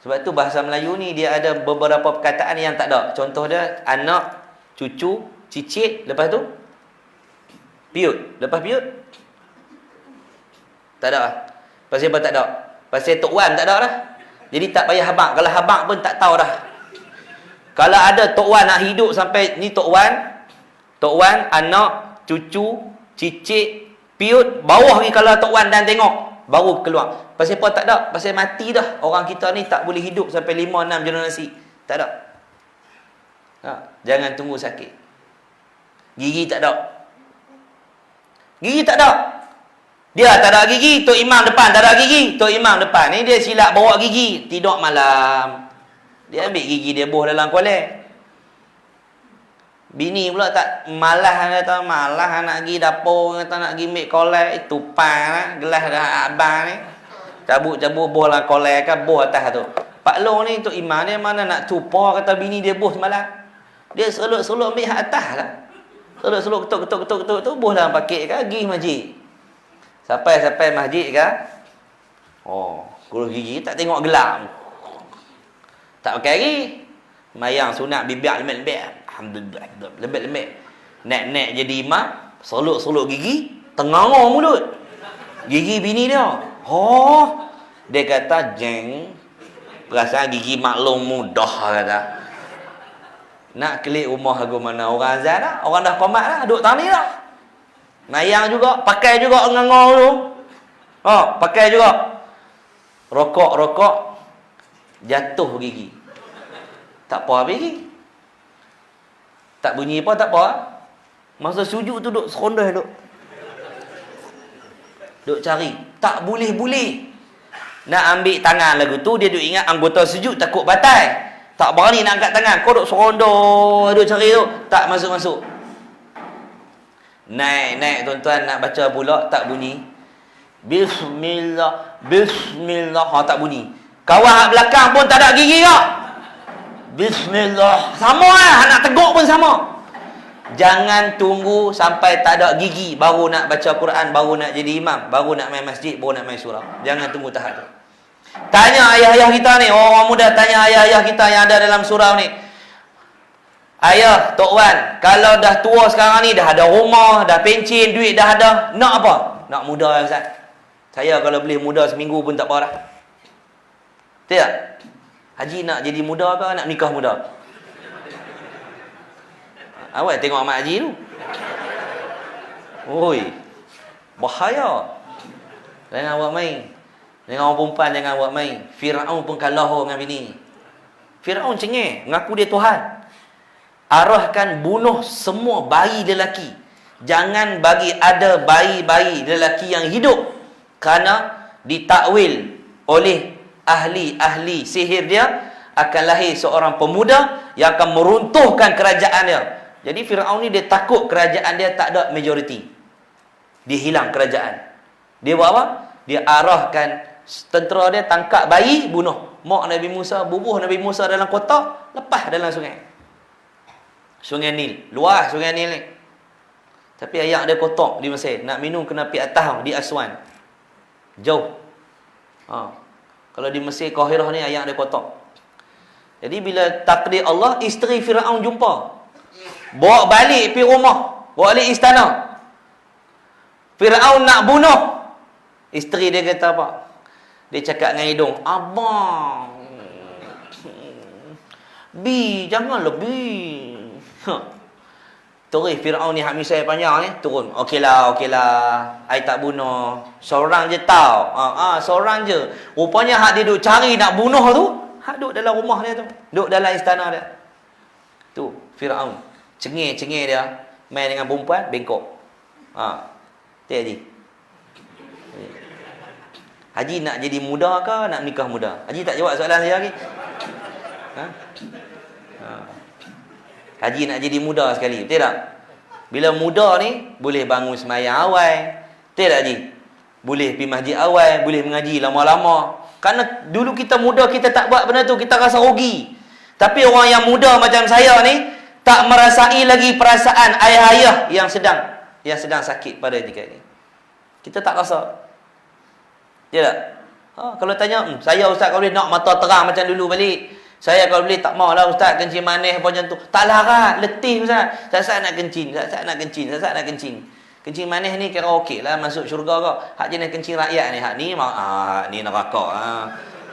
Speaker 1: Sebab tu bahasa Melayu ni dia ada beberapa perkataan yang tak ada. Contoh dia anak, cucu, cicit, lepas tu piut. Lepas piut tak ada. Pasal apa tak ada? Pasal Tok Wan tak ada dah. Jadi tak payah habaq. Kalau habaq pun tak tahu dah. Kalau ada Tok Wan nak hidup sampai ni Tok Wan, anak, cucu, cicit, piut, bawah ni kalau Tok Wan dan tengok baru keluar. Pasal apa tak ada? Pasal mati dah. Orang kita ni tak boleh hidup sampai 5-6 generasi. Tak ada. Jangan tunggu sakit. Gigi tak ada. Gigi tak ada. Dia tak ada gigi, Tok Imam depan tak ada gigi. Tok Imam depan ni dia silap bawa gigi. Tidur malam. Dia ambil gigi dia buh dalam kualek. Bini pula tak malah kata malah nak pergi dapur, kata nak pergi ambil kolek, tupang lah, gelas dah abang ni. Cabut-cabut buh dalam kolek kan, buh atas tu. Pak Long ni Tok Imam dia mana nak tupa kata bini dia buh semalam. Dia seluk-seluk ambil hak atas lah. Seluk-seluk ketuk tu buh dalam paket kan, pergi masjid. Sampai masjid kan. Kurus gigi tak tengok gelap. Tak pakai lagi. Mayang sunat bibir lembek-lembek. Alhamdulillah. Lembek-lembek. Nek-nek jadi imam, seluk-seluk gigi, tengah mulut. Gigi bini dia. Dia kata jeng. Perasaan gigi maklum mudah kata. Nak klik rumah lagu mana orang azan dah. Orang dah qomat dah, duduk tani dah. Mayang juga, pakai juga ngangor tu. Pakai juga. Rokok jatuh gigi. Tak apa habis gigi. Tak bunyi apa tak apa. Masa sujud tu duk serondeh duk. Duk cari, tak boleh. Nak ambil tangan lagu tu dia duk ingat anggota sujud takut batal. Tak berani nak angkat tangan. Kau duk serondeh duk cari tu, tak masuk-masuk. Naik tuan-tuan nak baca pula tak bunyi. Bismillah tak bunyi. Kawan belakang pun tak ada gigi tak. Bismillah sama lah, nak teguk pun sama. Jangan tunggu sampai tak ada gigi baru nak baca Quran, baru nak jadi imam, baru nak main masjid, baru nak main surau. Jangan tunggu tahap tu. Tanya ayah-ayah kita ni, orang muda tanya ayah-ayah kita yang ada dalam surau ni. Ayah, Tok Wan, kalau dah tua sekarang ni, dah ada rumah, dah pencen, duit dah ada, nak apa? Nak muda ya Ustaz. Saya kalau boleh muda seminggu pun tak apa dah. Tak? Haji nak jadi muda ke nak nikah muda? Awak tengok Ahmad Haji tu. Oi. Bahaya. Jangan awak main. Dengan orang perempuan jangan awak main. Firaun pun kalah dengan bini. Firaun cengeng, ngaku dia Tuhan. Arahkan bunuh semua bayi lelaki. Jangan bagi ada bayi-bayi lelaki yang hidup. Kerana ditakwil oleh ahli-ahli sihir dia akan lahir seorang pemuda yang akan meruntuhkan kerajaan dia. Jadi Firaun ni dia takut kerajaan dia tak ada majoriti. Dia hilang kerajaan. Dia buat apa? Dia arahkan tentera dia tangkap bayi, bunuh. Mak Nabi Musa, bubuh Nabi Musa dalam kotak, lepas dalam sungai. Sungai Nil. Luas sungai Nil ni. Tapi ayak dia kotak di Mesir. Nak minum kena pergi atas di Aswan. Jauh. Kalau di Mesir Qahirah ni ayak dia kotak. Jadi bila takdir Allah, isteri Firaun jumpa. Bawa balik pergi rumah. Bawa balik istana. Firaun nak bunuh. Isteri dia kata apa? Dia cakap dengan hidung, abang, janganlah bi. Terus Firaun ni hak misai panjang ni turun. Okeylah. I tak bunuh. Seorang je tau. Seorang je. Rupanya hak dia duk cari nak bunuh tu, hak duk dalam rumah dia tu. Duk dalam istana dia. Tu Firaun. Cengih dia main dengan perempuan bengkok. Tu Haji. Haji nak jadi muda ke nak nikah muda? Haji tak jawab soalan saya lagi. Haji nak jadi muda sekali, betul tak? Bila muda ni boleh bangun sembahyang awal. Betul tak Haji? Boleh pergi masjid awal, boleh mengaji lama-lama. Karena dulu kita muda kita tak buat benda tu, kita rasa rugi. Tapi orang yang muda macam saya ni tak merasai lagi perasaan ayah-ayah yang sedang sakit pada ketika ini. Kita tak rasa. Ya tak? Kalau tanya, saya Ustaz kalau boleh nak mata terang macam dulu balik. Saya kalau boleh tak maulah Ustaz kencing manis apa macam tu. Tak larat, letih Ustaz. Saya nak kencing. Kencing manis ni kira okey lah masuk syurga kau. Hak jenis kencing rakyat ni, hak ni neraka.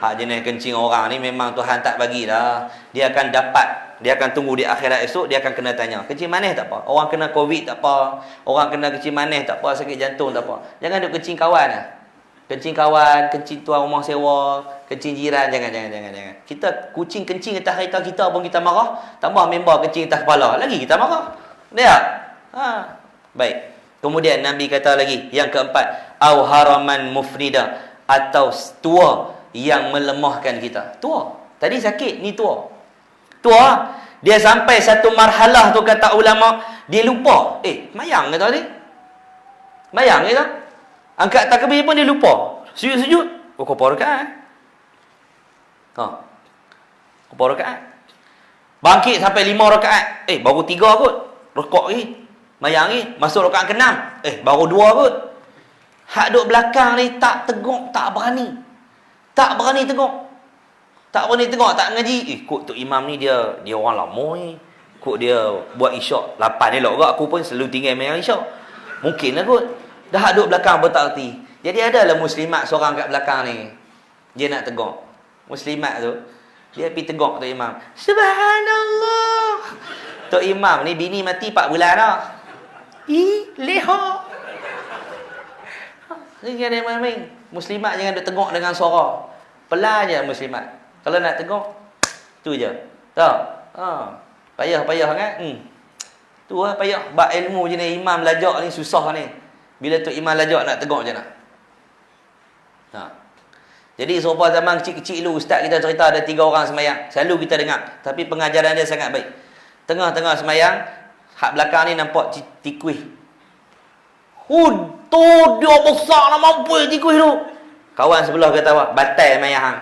Speaker 1: Hak jenis kencing orang ni memang Tuhan tak bagilah. Dia akan dapat, dia akan tunggu di akhirat esok, dia akan kena tanya. Kencing manis tak apa. Orang kena COVID tak apa. Orang kena kencing manis tak apa, sakit jantung tak apa. Jangan duk kencing kawan lah. Kencing kawan, kencing tuan rumah sewa, kencing jiran, jangan. Kita kucing kencing atas kereta kita pun kita marah, tambah member kencing atas kepala, lagi kita marah. Lihat. Baik. Kemudian Nabi kata lagi, yang keempat, au haraman mufnida, atau tua yang melemahkan kita. Tua. Tadi sakit, ni tua. Tua, dia sampai satu marhalah tu kata ulama, dia lupa. Mayang kata tadi. Mayang kata. Angkat takbir pun dia lupa. Sujud. Berapa rakaat? Berapa rakaat? Bangkit sampai 5 rakaat. Baru 3 kot. Rokok lagi. Mayang lagi. Masuk rakaat ke-6. Baru 2 kot. Hak duk belakang ni tak tengok, tak berani. Tak berani tengok. Tak ngaji. Kok Tok Imam ni dia orang lama ni. Kok dia buat isyak 8 elok kot. Aku pun selalu tinggal mayang isyak. Mungkin lah kot. Dah duduk belakang pun tak erti. Jadi adalah muslimat seorang kat belakang ni. Dia nak tegak. Muslimat tu, dia pergi tegak Tok Imam. Subhanallah. Tok Imam ni bini mati 4 bulan dah. Leha. Ni kan dia main. Muslimat jangan duk tegak dengan suara. Pelan je muslimat. Kalau nak tegak, tu je. Tak? Payah kan? Tu lah payah. Bab ilmu jenis imam lajak ni susah ni. Bila Tok Imam lajak nak tegak macam mana? Jadi serupa zaman kecil-kecil dulu, ustaz kita cerita ada 3 orang semayang. Selalu kita dengar. Tapi pengajaran dia sangat baik. Tengah-tengah semayang, hak belakang ni nampak tikus. Tu dia besar nak mampu tikus tu. Kawan sebelah kata apa? Batal semayang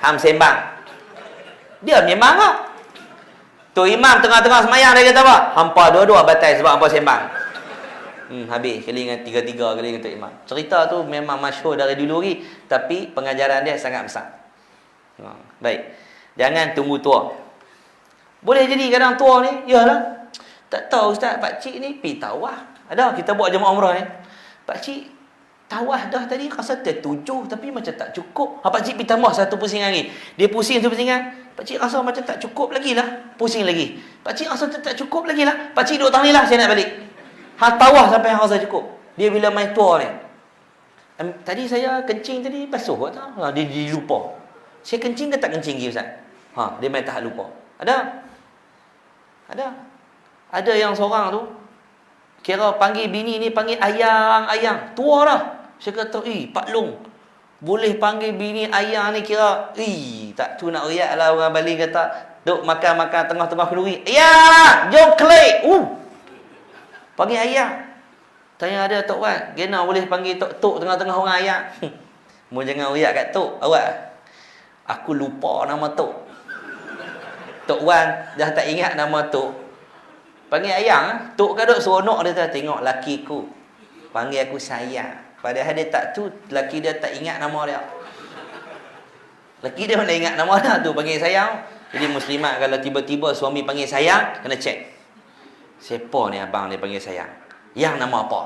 Speaker 1: hang sembang. Dia memang tak. Tok Imam tengah-tengah semayang dia kata apa? Hampa dua-dua batal sebab hampa sembang. Habis kali dengan 3-3 kali dengan Tok Imam. Cerita tu memang masyhur dari dulu lagi, tapi pengajaran dia sangat besar. Baik. Jangan tunggu tua. Boleh jadi kadang tua ni, yalah. Tak tahu Ustaz, pak cik ni pi tawah. Ada kita buat jemaah umrah ni. Pak cik tawah dah tadi rasa tertujuh tapi macam tak cukup. Pak cik pi tambah satu pusing lagi. Dia pusing satu pusingan. Pak cik rasa macam tak cukup lagi lah. Pusing lagi. Pak cik rasa tak cukup lagi lah. Pak cik duduk tahun ni lah saya nak balik. Tawah sampai yang rasa cukup. Dia bila main tua ni. Tadi saya kencing tadi basuh tak? Dia lupa. Saya kencing ke tak kencing lagi Ustaz? Dia main tahap lupa. Ada. Ada yang seorang tu kira panggil bini ni panggil ayang. Tua dah. Saya kata, Pak Long. Boleh panggil bini ayang ni kira, tak tu nak riak lah orang Bali kata, duk makan-makan tengah-tengah kenduri. Ayang! Jom klik! Panggil ayang. Tanya ada Tok Wan, Gena boleh panggil Tok tengah-tengah orang ayang? Mu jangan riak kat Tok, awak. Aku lupa nama Tok. Tok Wan dah tak ingat nama Tok. Panggil ayang, Tok kan duk seronok dia tu, tengok laki ku. Panggil aku sayang. Padahal dia tak tu, laki dia tak ingat nama dia. Laki dia mana ingat nama dia tu, panggil sayang. Jadi muslimat kalau tiba-tiba suami panggil sayang, kena cek. Siapa ni abang dia panggil sayang? Yang nama apa?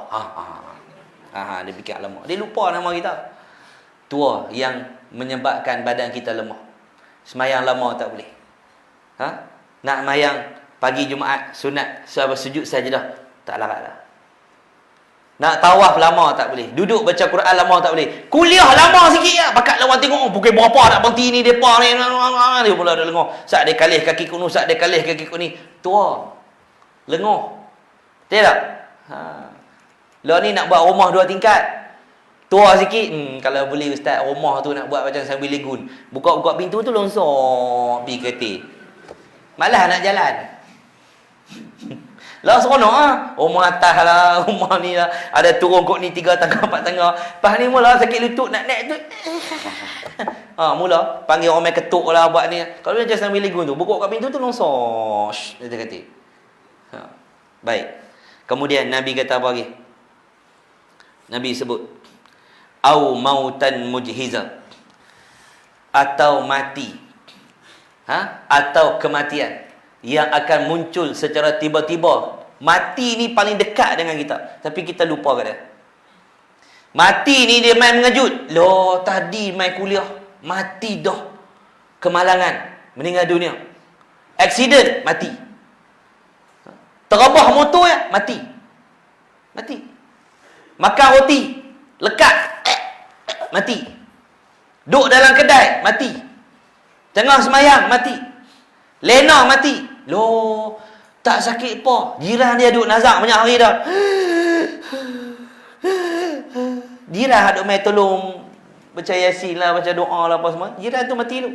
Speaker 1: Dia fikir lama. Dia lupa nama kita. Tua yang menyebabkan badan kita lemah. Semayang lama tak boleh. Nak mayang Pagi Jumaat sunat sujud sajadah tak larat dah. Nak tawaf lama tak boleh. Duduk baca Quran lama tak boleh. Kuliah lama sikit ya. Bakat lawan tengok pukul berapa nak berhenti ni depa ni. Dia pula dah lengah. Sat dia kalih kaki kuno, sat dia kalih kaki kuno ni. Tua. Lengah. Betul tak? Lah ni nak buat rumah 2 tingkat. Tua sikit. Kalau boleh ustaz rumah tu nak buat macam sambil legun. Buka-buka pintu tu longsor pergi kereta. Malah nak jalan. Lah seronok rumah atas lah, rumah ni lah. Ada turun kot ni 3 tangga 4 tangga. Lepas ni mula sakit lutut nak naik tu. Mula panggil orang main ketuk lah buat ni. Kalau dia just sambil legun tu, buka kat pintu tu longsor. Dia kata. Baik. Kemudian Nabi kata apa lagi? Nabi sebut au mautan mujhiza, atau mati. Atau kematian yang akan muncul secara tiba-tiba. Mati ni paling dekat dengan kita, tapi kita lupa kat dia. Mati ni dia main mengejut. Loh, tadi main kuliah, mati dah. Kemalangan, meninggal dunia. Aksiden, mati. Terabah motor ya, mati. Mati. Makan roti, lekat, mati. Duduk dalam kedai, mati. Tengah semayang, mati. Lena mati. Loh, tak sakit apa. Jiran dia duduk nazak banyak hari dah. Jiran duduk main tolong baca Yasin lah, baca doa lah apa semua. Jiran tu mati tu.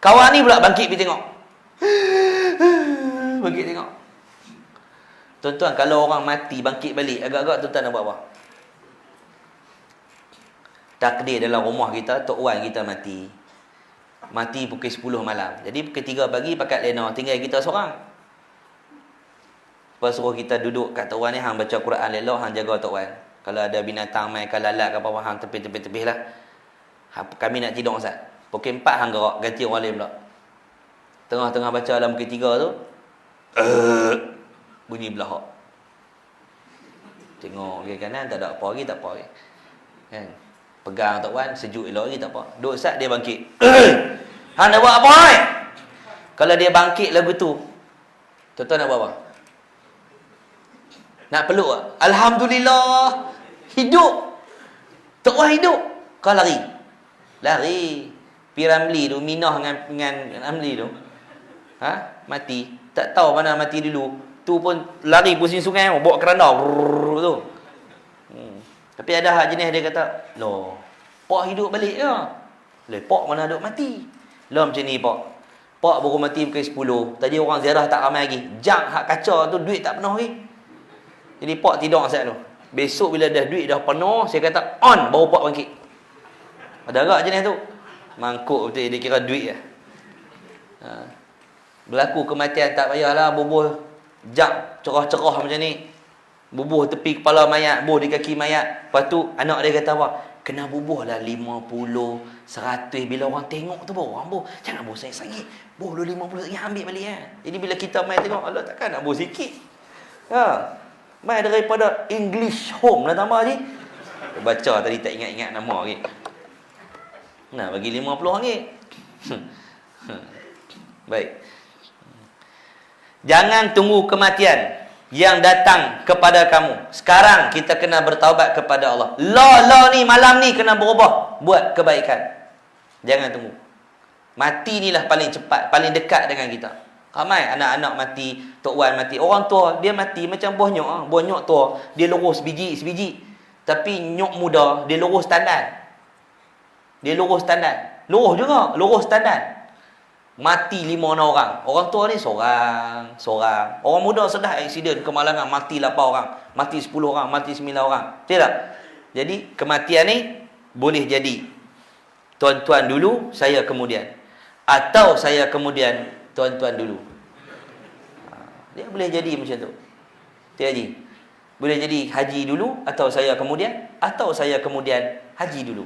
Speaker 1: Kawan ni pula bangkit pergi tengok. Bangkit tengok. Tuan-tuan, kalau orang mati bangkit balik, agak-agak tuan-tuan nak buat apa? Takdir dalam rumah kita, Tok Wan kita mati. Mati pukul 10 malam. Jadi pukul 3 pagi pakat lena, tinggal kita seorang. Lepas suruh kita duduk kat Tok Wan ni, hang baca Quran elok, hang jaga Tok Wan. Kalau ada binatang main lalat ke apa-apa, hang tepih-tepih lah. Kami nak tidur Ustaz. Pukul 4 hang gerak, ganti orang lain pula. Tengah-tengah baca dalam pukul 3 tu, bunyi belahak. Tengok kiri kanan, tak ada apa lagi, tak apa lagi. Kan? Pegang Tok Wan, sejuk elok lagi, tak apa. Duduk Ustaz, dia bangkit. Hang nak buat apa? Kalau dia bangkit lagu tu, tuan-tuan nak buat apa? Nak peluk tak? Alhamdulillah, hidup. Tok Wan hidup. Kau lari. Lari. Pi Ramli tu, Minah dengan Ramli tu. Mati. Tak tahu mana mati dulu. Tu pun lari pusing sungai, bawa keranda tu. Tapi ada hak jenis dia kata, loh, pak hidup balik ke? Loh, pak mana duduk mati? Loh macam ni pak. Pak baru mati pukul 10. Tadi orang ziarah tak ramai lagi. Jang hak kaca tu duit tak penuh lagi. Jadi pak tidur saat tu. Besok bila dah duit dah penuh, saya kata on, baru pak bangkit. Ada agak jenis tu. Mangkuk betul, dia kira duit lah. Berlaku kematian tak payahlah bubuh jam cerah-cerah macam ni. Bubuh tepi kepala mayat, bubuh di kaki mayat. Lepas tu anak dia kata apa? Kena bubuh lah 50, 100. Bila orang tengok tu baru orang bubuh. Jangan bubuh sangat-sangat. Bubuh dulu 50 ringgit ambil balik kan. Jadi bila kita main tengok, Allah takkan nak bubuh sikit. Main daripada English Home nak tambah lagi. Baca tadi tak ingat-ingat nama lagi. Nah, bagi 50 ringgit. Baik. Jangan tunggu kematian yang datang kepada kamu. Sekarang kita kena bertaubat kepada Allah. Law ni malam ni kena berubah, buat kebaikan. Jangan tunggu. Mati ni lah paling cepat, paling dekat dengan kita. Ramai anak-anak mati, Tok Wan mati. Orang tua dia mati macam buah nyok. Buah nyok tua dia lurus sebiji. Tapi nyok muda dia lurus tandan. Dia lurus tandan. Lurus juga, lurus tandan. Mati 5 orang. Orang tua ni seorang. Orang muda sedah aksiden, kemalangan, mati 8 orang. Mati 10 orang, mati 9 orang. Tidak? Jadi kematian ni boleh jadi tuan-tuan dulu, saya kemudian. Atau saya kemudian, tuan-tuan dulu. Dia boleh jadi macam tu. Tuan Haji. Boleh jadi haji dulu, atau saya kemudian, atau saya kemudian haji dulu.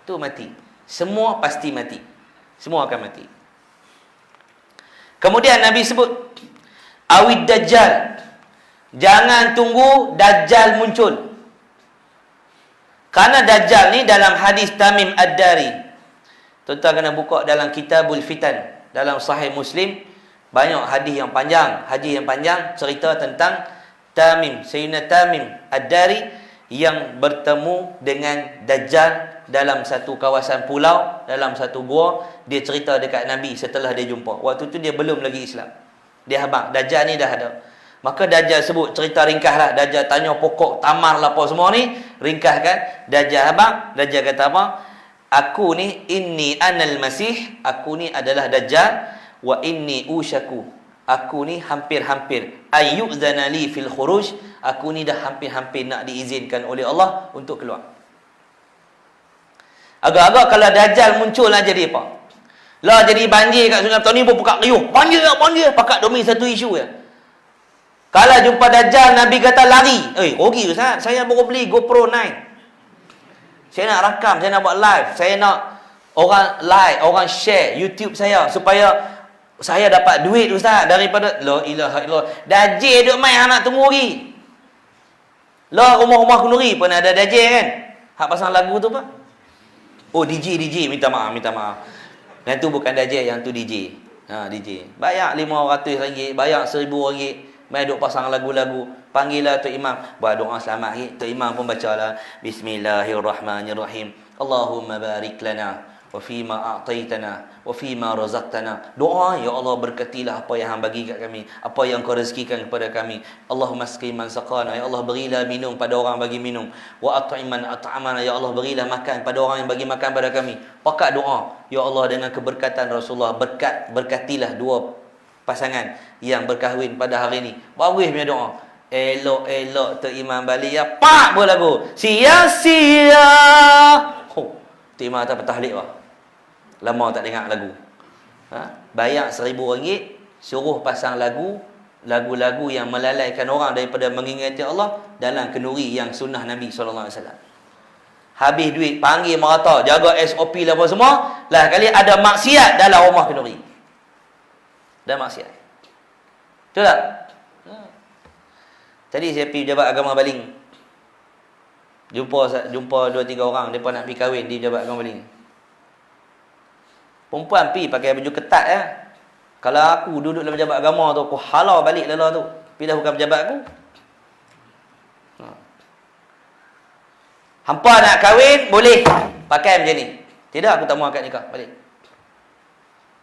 Speaker 1: Tu mati. Semua pasti mati. Semua akan mati. Kemudian Nabi sebut awid dajjal. Jangan tunggu dajjal muncul. Karena dajjal ni dalam hadis Tamim Ad-Dari. Tuan-tuan kena buka dalam Kitabul Fitan. Dalam Sahih Muslim banyak hadis yang panjang, cerita tentang Tamim, Sayyidina Tamim Ad-Dari yang bertemu dengan Dajjal dalam satu kawasan pulau, dalam satu gua. Dia cerita dekat Nabi setelah dia jumpa. Waktu tu dia belum lagi Islam. Dia habaq, Dajjal ni dah ada. Maka Dajjal sebut, cerita ringkaslah. Dajjal tanya pokok tamar lah apa semua ni, ringkaskan. Dajjal habaq, Dajjal kata apa? Aku ni, inni anal masih, aku ni adalah Dajjal, wa inni ushaku, aku ni hampir-hampir, ayyu'zana li fil khuruj, aku ni dah hampir-hampir nak diizinkan oleh Allah untuk keluar. Agak-agak kalau Dajjal muncul lah jadi apa? Lah jadi banjir kat Sungai Petani pun buka riuh. Banjir. Pakat domi satu isu ya. Kalau jumpa Dajjal, Nabi kata lari. Rugi Ustaz. Saya baru beli GoPro 9. Saya nak rakam, saya nak buat live. Saya nak orang like, orang share YouTube saya supaya saya dapat duit Ustaz daripada la ilaha illallah. Dajjal duk main anak tunggu lagi. Lah rumah-rumah kenduri pun ada Dajjal kan. Hak pasang lagu tu apa? Oh DJ minta maaf. Yang tu bukan Dajjal, yang tu DJ. DJ. Bayar RM500, bayar RM1,000. Mai duk pasang lagu-lagu. Panggillah Tok Imam, buat doa selamat hari. Tok Imam pun bacalah Bismillahirrahmanirrahim. Allahumma barik lana wa fima a'taitana wa fima razaqtana. Doa, ya Allah berkatilah apa yang Hang bagi kat kami, apa yang Kau rezekikan kepada kami. Allahumma asqi man saqana, ya Allah berilah minum pada orang bagi minum. Wa at'im man at'amana, ya Allah berilah makan pada orang yang bagi makan pada kami. Pakat doa, ya Allah dengan keberkatan Rasulullah, berkatilah dua pasangan yang berkahwin pada hari ini. Bagus punya doa. Elok-elok Tok Imam balik ya, pak pun lagu. Sia-sia. Tok Imam tak bertahlik lah. Lama tak dengar lagu. Bayar RM1,000, suruh pasang lagu-lagu yang melalaikan orang daripada mengingati Allah dalam kenduri yang sunnah Nabi SAW. Habis duit, panggil merata, jaga SOP lah apa semua. Lah kali ada maksiat dalam rumah kenduri. Dan maksiat. Betul tak? Tadi saya pergi Pejabat Agama Baling. Jumpa 2-3 orang, mereka nak pergi kahwin di Pejabat Agama Baling. Perempuan pergi pakai baju ketat ya. Kalau aku duduk dalam pejabat agama tu, aku halau balik lelah tu. Pergi dah bukan pejabat aku. Hampa nak kahwin, boleh pakai macam ni. Tidak, aku tak mau akad nikah, balik.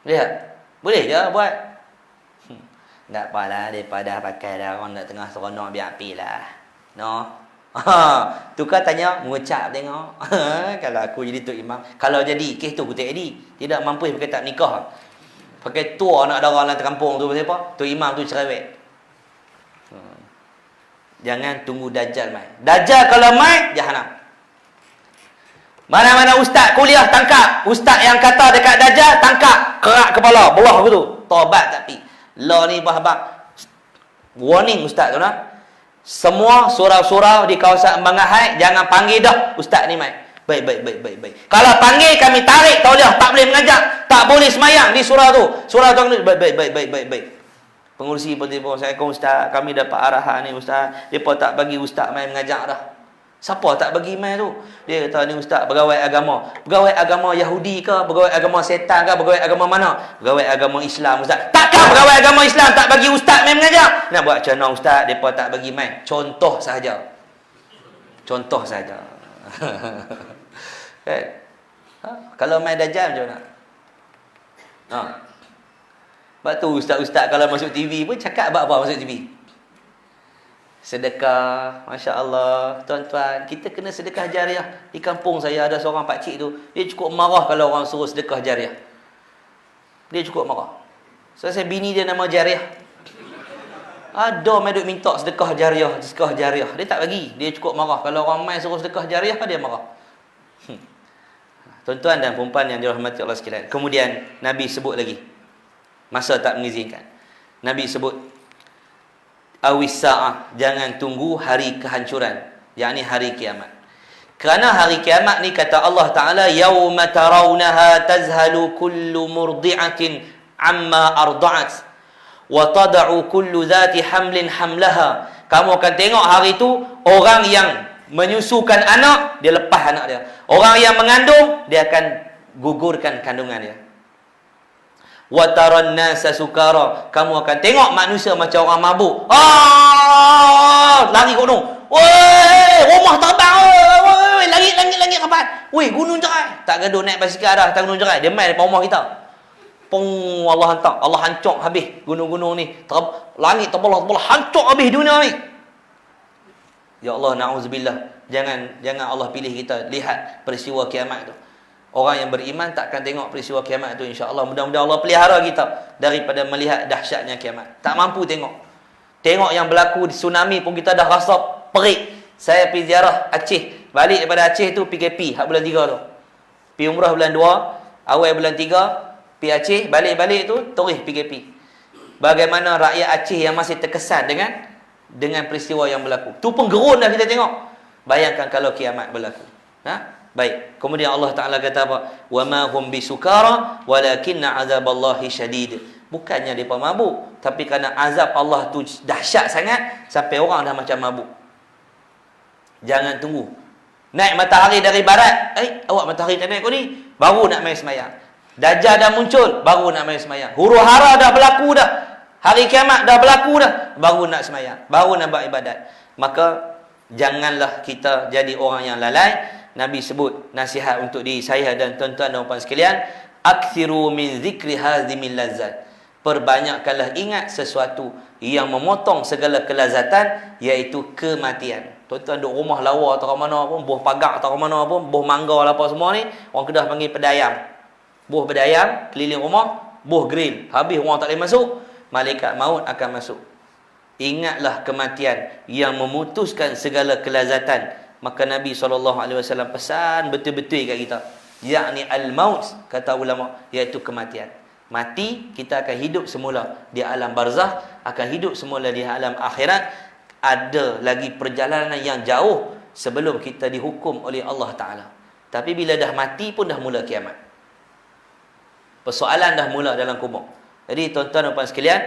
Speaker 1: Boleh tak? Boleh je buat. Tak apalah, daripada pakai dah orang nak tengah seronok, biar api lah. No? Tu kan tanya, mengucap tengok. Kalau aku jadi Tok Imam, kalau jadi kes tu aku tak jadi. Tidak mampu pakai tak nikah. Pakai tua anak darah dalam kampung tu pasal apa? Tok Imam tu cerewet. Jangan tunggu Dajjal mai. Dajjal kalau mai, jahanam. Mana-mana ustaz kuliah tangkap. Ustaz yang kata dekat Dajjal, tangkap. Kerak kepala, bawah aku tu. Tobat tak pi. Law ni bahabak. Warning ustaz tu nak. Semua surau-surau di kawasan Bangai jangan panggil dah ustaz ni mai. Baik. Kalau panggil kami tarik tauliah, tak boleh mengajak, tak boleh semayang di surau tu. Surau tu baik. Pengurusi pun telefon, Assalamualaikum ustaz, kami dapat arahan ni ustaz. Depa tak bagi ustaz mai mengajak dah. Siapa tak bagi mai tu? Dia kata ni ustaz pegawai agama. Pegawai agama Yahudi ke? Pegawai agama setan ke? Pegawai agama mana? Pegawai agama Islam ustaz. Takkan pegawai agama Islam tak bagi ustaz mai mengajar? Nak buat macam mana ustaz? Depa tak bagi mai. Contoh saja. Kalau mai Dajjal macam mana? Sebab tu ustaz-ustaz kalau masuk TV pun cakap apa masuk TV? Sedekah, Masya Allah. Tuan-tuan, kita kena sedekah jariah. Di kampung saya ada seorang pakcik tu, dia cukup marah kalau orang suruh sedekah jariah. Dia cukup marah. So, saya bini dia nama Jariah. Ada mai duk minta sedekah jariah. Dia tak bagi. Dia cukup marah. Kalau orang mai suruh sedekah jariah, dia marah. Tuan-tuan dan perempuan yang dirahmati Allah sekalian. Kemudian, Nabi sebut lagi. Masa tak mengizinkan. Nabi sebut, awis sa'ah, jangan tunggu hari kehancuran, yakni hari kiamat. Kerana hari kiamat ni kata Allah Taala, yauma tarawunaha tazhalu kullu murdi'atin amma arda'at wa tad'u kullu dhati hamlin hamlaha. Kamu akan tengok hari itu orang yang menyusukan anak, dia lepas anak dia. Orang yang mengandung, dia akan gugurkan kandungan dia. Wa taran nasa sukara. Kamu akan tengok manusia macam orang mabuk. Lari gunung. Woi, rumah terbang. Woi, langit kapan? Woi, gunung cerai. Tak gaduh naik basikal dah, tak gunung cerai. Dia main depan rumah kita. Pong, Allah hantar. Allah hancur habis gunung-gunung ni. Langit terbelah, hancur habis dunia ni. Ya Allah, na'udzubillah. Jangan Allah pilih kita lihat peristiwa kiamat tu. Orang yang beriman takkan tengok peristiwa kiamat tu, insya-Allah. Mudah-mudahan Allah pelihara kita daripada melihat dahsyatnya kiamat. Tak mampu tengok. Tengok yang berlaku di tsunami pun kita dah rasa perik. Saya pergi ziarah Aceh. Balik daripada Aceh tu PKP hak bulan 3 tu. Pergi umrah bulan 2, awal bulan 3, pergi Aceh, balik-balik tu terus PKP. Bagaimana rakyat Aceh yang masih terkesan dengan peristiwa yang berlaku. Tu pun gerun dah kita tengok. Bayangkan kalau kiamat berlaku. Baik. Kemudian Allah Ta'ala kata apa? Wa ma hum bisukara walakinna azaballahi syadid. Bukannya mereka mabuk, tapi kerana azab Allah tu dahsyat sangat sampai orang dah macam mabuk. Jangan tunggu. Naik matahari dari barat. Awak matahari tak naik kau ni? Baru nak main semayang. Dajjal dah muncul, baru nak main semayang. Huru hara dah berlaku dah. Hari kiamat dah berlaku dah, baru nak semayang, baru nak buat ibadat. Maka janganlah kita jadi orang yang lalai. Nabi sebut nasihat untuk diri saya dan tuan-tuan dan puan sekalian, akthiru min zikri hazimil lazzat. Perbanyakkanlah ingat sesuatu yang memotong segala kelazatan, iaitu kematian. Tuan-tuan duduk rumah lawa atau mana pun, buah pagak atau mana pun, buah mangga lah apa semua ni, orang Kedah panggil pedayam. Buah pedayam keliling rumah, buah grill. Habis orang tak boleh masuk, malaikat maut akan masuk. Ingatlah kematian yang memutuskan segala kelazatan. Maka Nabi SAW pesan betul-betul kat kita. Yakni al-maut, kata ulama, iaitu kematian. Mati, kita akan hidup semula di alam barzah, akan hidup semula di alam akhirat. Ada lagi perjalanan yang jauh sebelum kita dihukum oleh Allah Ta'ala. Tapi bila dah mati pun dah mula kiamat. Persoalan dah mula dalam kubur. Jadi tuan-tuan dan puan sekalian,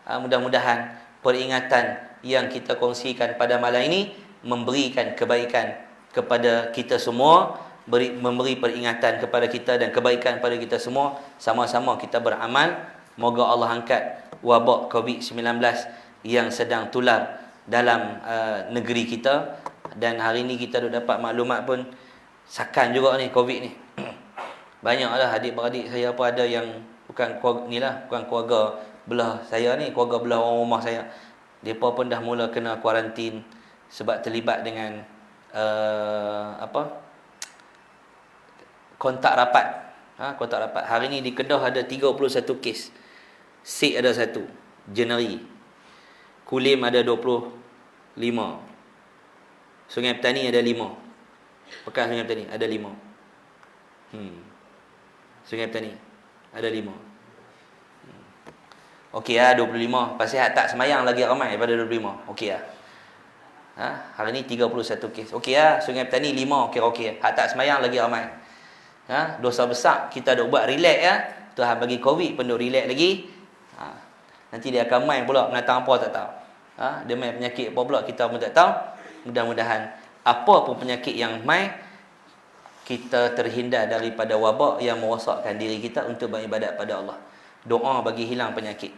Speaker 1: mudah-mudahan peringatan yang kita kongsikan pada malam ini memberikan kebaikan kepada kita semua, memberi peringatan kepada kita dan kebaikan kepada kita semua. Sama-sama kita beramal. Moga Allah angkat wabak COVID-19 yang sedang tular dalam negeri kita. Dan hari ni kita dah dapat maklumat pun sakan juga ni COVID ni. Banyaklah adik-beradik saya apa ada yang bukan keluarga belah saya ni, keluarga belah orang rumah saya. Depa pun dah mula kena kuarantin sebab terlibat dengan kontak rapat. Kontak rapat. Hari ni di Kedah ada 31 kes. Sik ada 1. Jeneri. Kulim ada 25. Sungai Petani ada 5. Pekan Sungai Petani ada 5. Sungai Petani ada 5. Okey lah 25. Pasal tak semayang lagi ramai daripada 25. Okey lah. Hari ni 31 kes. Okey lah. Sungai Petani 5. Okey. Hak tak semayang lagi ramai. Dosa besar. Kita duk buat relax ya. Tuhan bagi COVID pun duk relax lagi. Nanti dia akan main pula menatang apa tak tahu. Dia main penyakit apa pula kita pun tak tahu. Mudah-mudahan apa pun penyakit yang main, kita terhindar daripada wabak yang merosakkan diri kita untuk beribadat pada Allah. Doa bagi hilang penyakit.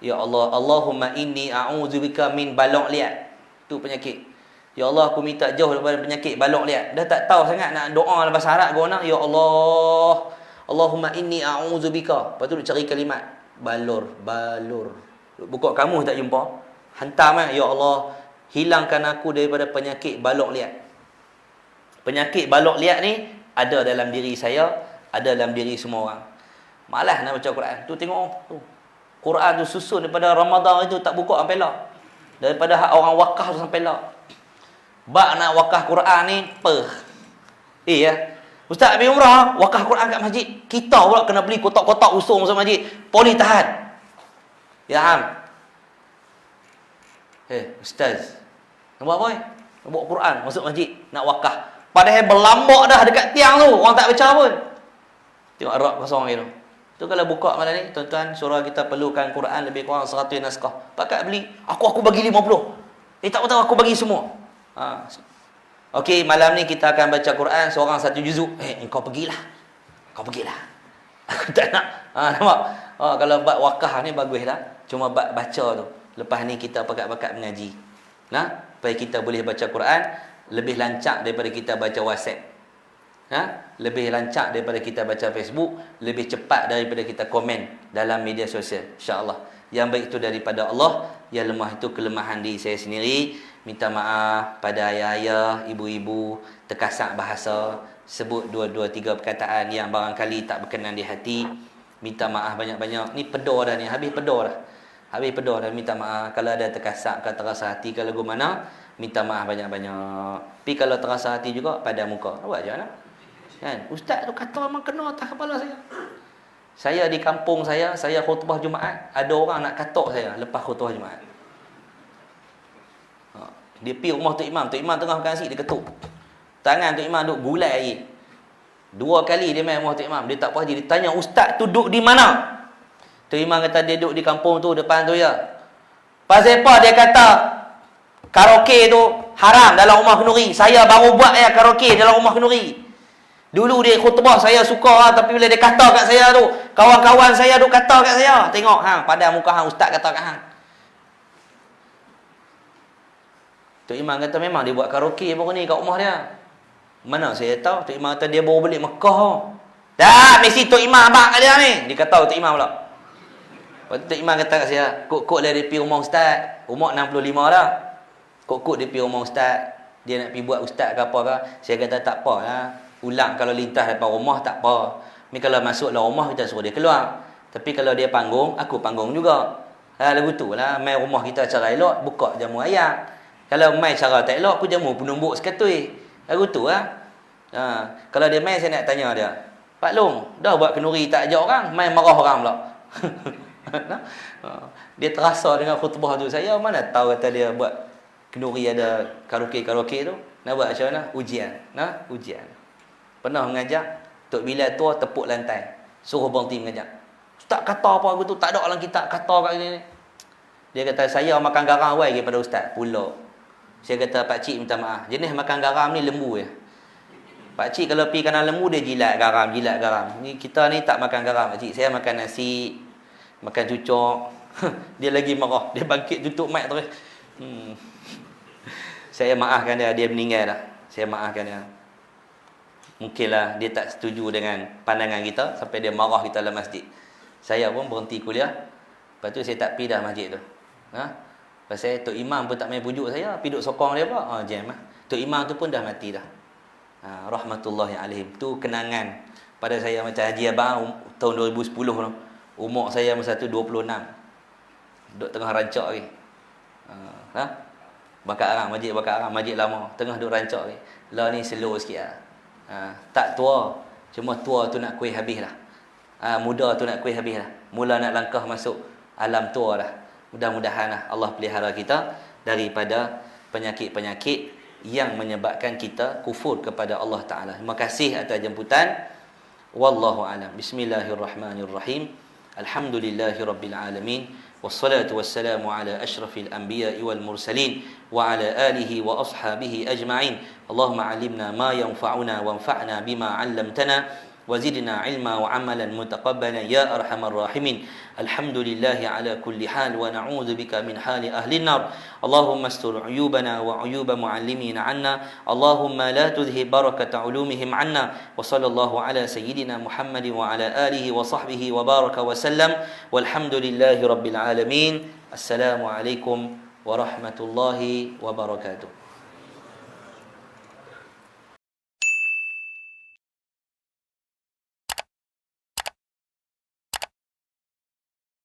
Speaker 1: Ya Allah, Allahumma inni a'udzubika min balok liat. Tu penyakit. Ya Allah, aku minta jauh daripada penyakit balok liat. Dah tak tahu sangat nak doa dalam bahasa Arab guna. Ya Allah, Allahumma inni a'udzubika. Lepas tu cari kalimat balur. Buka kamus tak jumpa. Hantar ya Allah, hilangkan aku daripada penyakit balok liat. Penyakit balok liat ni ada dalam diri saya, ada dalam diri semua orang. Malas nak baca Quran. Tu tengok tu. Quran tu susun daripada Ramadan itu tak buka sampai lah. Daripada hak orang wakaf tu sampai lah. Bak nak wakaf Quran ni ya. Ustaz pergi umrah, wakaf Quran kat masjid. Kita pula kena beli kotak-kotak usung masuk masjid. Poli tahan. Ya Ham. Ustaz. Nak buat apa ni? Nak bawa Quran masuk masjid, nak wakaf. Padahal berlambak dah dekat tiang tu, orang tak baca pun. Tengok Arab kosong gitu. Tu kalau buka malam ni, tuan-tuan, surah kita perlukan Quran lebih kurang 100 naskah. Pakat beli, aku bagi 50. Tak tahu aku bagi semua. Okey, malam ni kita akan baca Quran seorang 1 juzuk. Kau pergilah. Aku tak nak. Nampak? Kalau bab wakah ni baguslah. Cuma bab baca tu. Lepas ni kita pakat-pakat mengaji. Supaya kita boleh baca Quran lebih lancar daripada kita baca WhatsApp. Lebih lancar daripada kita baca Facebook, lebih cepat daripada kita komen dalam media sosial. InsyaAllah. Yang baik itu daripada Allah, yang lemah itu kelemahan diri saya sendiri. Minta maaf pada ayah-ayah, ibu-ibu, terkasak bahasa, sebut 2-3 perkataan yang barangkali tak berkenan di hati. Minta maaf banyak-banyak. Ni pedor dah ni, habis pedor dah. Habis pedor dah, minta maaf. Kalau ada terkasak ke terasa hati ke lagu mana, minta maaf banyak-banyak. Tapi kalau terasa hati juga, pada muka. Awak je nak. Kan? Ustaz tu kata memang kena atas kepala saya. Saya di kampung saya khutbah Jumaat, ada orang nak katok saya lepas khutbah Jumaat. Dia pergi rumah Tok Imam tengah makan nasi, dia ketuk. Tangan Tok Imam duk gulai lagi. 2 kali dia main rumah Tok Imam, dia tak puas hati, dia tanya, "Ustaz tu duduk di mana?" Tok Imam kata dia duduk di kampung tu, depan tu ya. Pasal apa dia kata karaoke tu haram dalam rumah kenduri? Saya baru buat karaoke dalam rumah kenduri. Dulu dia khutbah saya suka tapi bila dia kata kat saya tu, kawan-kawan saya duk kata kat saya. Tengok pada muka ustaz kata kat Tok Imam kata memang dia buat karaoke baru ni kat rumah dia. Mana saya tahu? Tok Imam kata dia baru balik Mekah. Dah mesti Tok Imam abang kat dia ni. Dia kata Tok Imam pula. Lepas tu Tok Imam kata kat saya, kok dia pergi rumah ustaz. Umur 65 dah. Kok dia pergi rumah ustaz. Dia nak pergi buat ustaz ke apa ke. Saya kata tak apalah. Ulang kalau lintas depan rumah tak apa. Ni kalau masuk dalam rumah kita suruh dia keluar. Tapi kalau dia panggung, aku panggung juga. Lagu tu lah. Main rumah kita cara elok, buka jamu ayat. Kalau main cara tak elok, aku jamu penumbuk sekatui. Lagu tu lah. Kalau dia main, saya nak tanya dia, Pak Long, dah buat kenduri tak ajak orang, main marah orang pula. Dia terasa dengan khutbah tu. Saya mana tahu kata dia buat kenduri ada karaoke tu. Nak buat macam mana? Ujian. Ujian. Pernah mengajar, Tok Bilal tua tepuk lantai. Suruh berhenti mengajar. Ustaz kata apa aku tu? Tak ada dalam kitab kata kat sini. Dia kata, saya makan garam awal daripada ustaz. Pula. Saya kata, Pak Cik minta maaf. Jenis makan garam ni lembu ya. Pak Cik kalau pergi kanan lembu, dia jilat garam. Ni kita ni tak makan garam, Pak Cik. Saya makan nasi, makan cucuk. Dia lagi marah. Dia bangkit tutup mic terus. Saya maafkan dia meninggal dah. Saya maafkan dia. Mungkinlah dia tak setuju dengan pandangan kita sampai dia marah kita dalam masjid. Saya pun berhenti kuliah. Lepas tu saya tak pergi dah masjid tu. Pasal Tok Imam pun tak main pujuk saya, pergi duduk sokong dia pula. Jam lah. Tok Imam tu pun dah mati dah. Rahmatullahi alaihim. Tu kenangan pada saya macam Haji Abang tahun 2010 tu. Umur saya masa tu 26. Duduk tengah rancak lagi. Bakar Arang, masjid lama. Tengah duduk rancak lagi. Lah ni slow sikit lah. Tak tua. Cuma tua tu nak kuih habis lah. Muda tu nak kuih habis lah. Mula nak langkah masuk alam tua dah. Mudah-mudahan Allah pelihara kita daripada penyakit-penyakit yang menyebabkan kita kufur kepada Allah Ta'ala. Terima kasih atas jemputan. Wallahu a'lam. Bismillahirrahmanirrahim. Alhamdulillahirabbil alamin. Wassalatu wassalamu ala asyrafil anbiya'i wal mursalin wa ala alihi wa ashabihi ajma'in. Allahumma 'allimna ma yanfa'una wanfa'na bima 'allamtana وزدنا علما وعملا متقبلا يا أرحم الراحمين. الحمد لله على كل حال ونعوذ بك من حال أهل النار. اللهم استر عيوبنا وعيوب معلمين عنا. اللهم لا تذهب بركة علومهم عنا. وصلى الله على سيدنا محمد وعلى آله وصحبه وبارك وسلم والحمد لله رب العالمين. السلام عليكم ورحمة الله وبركاته.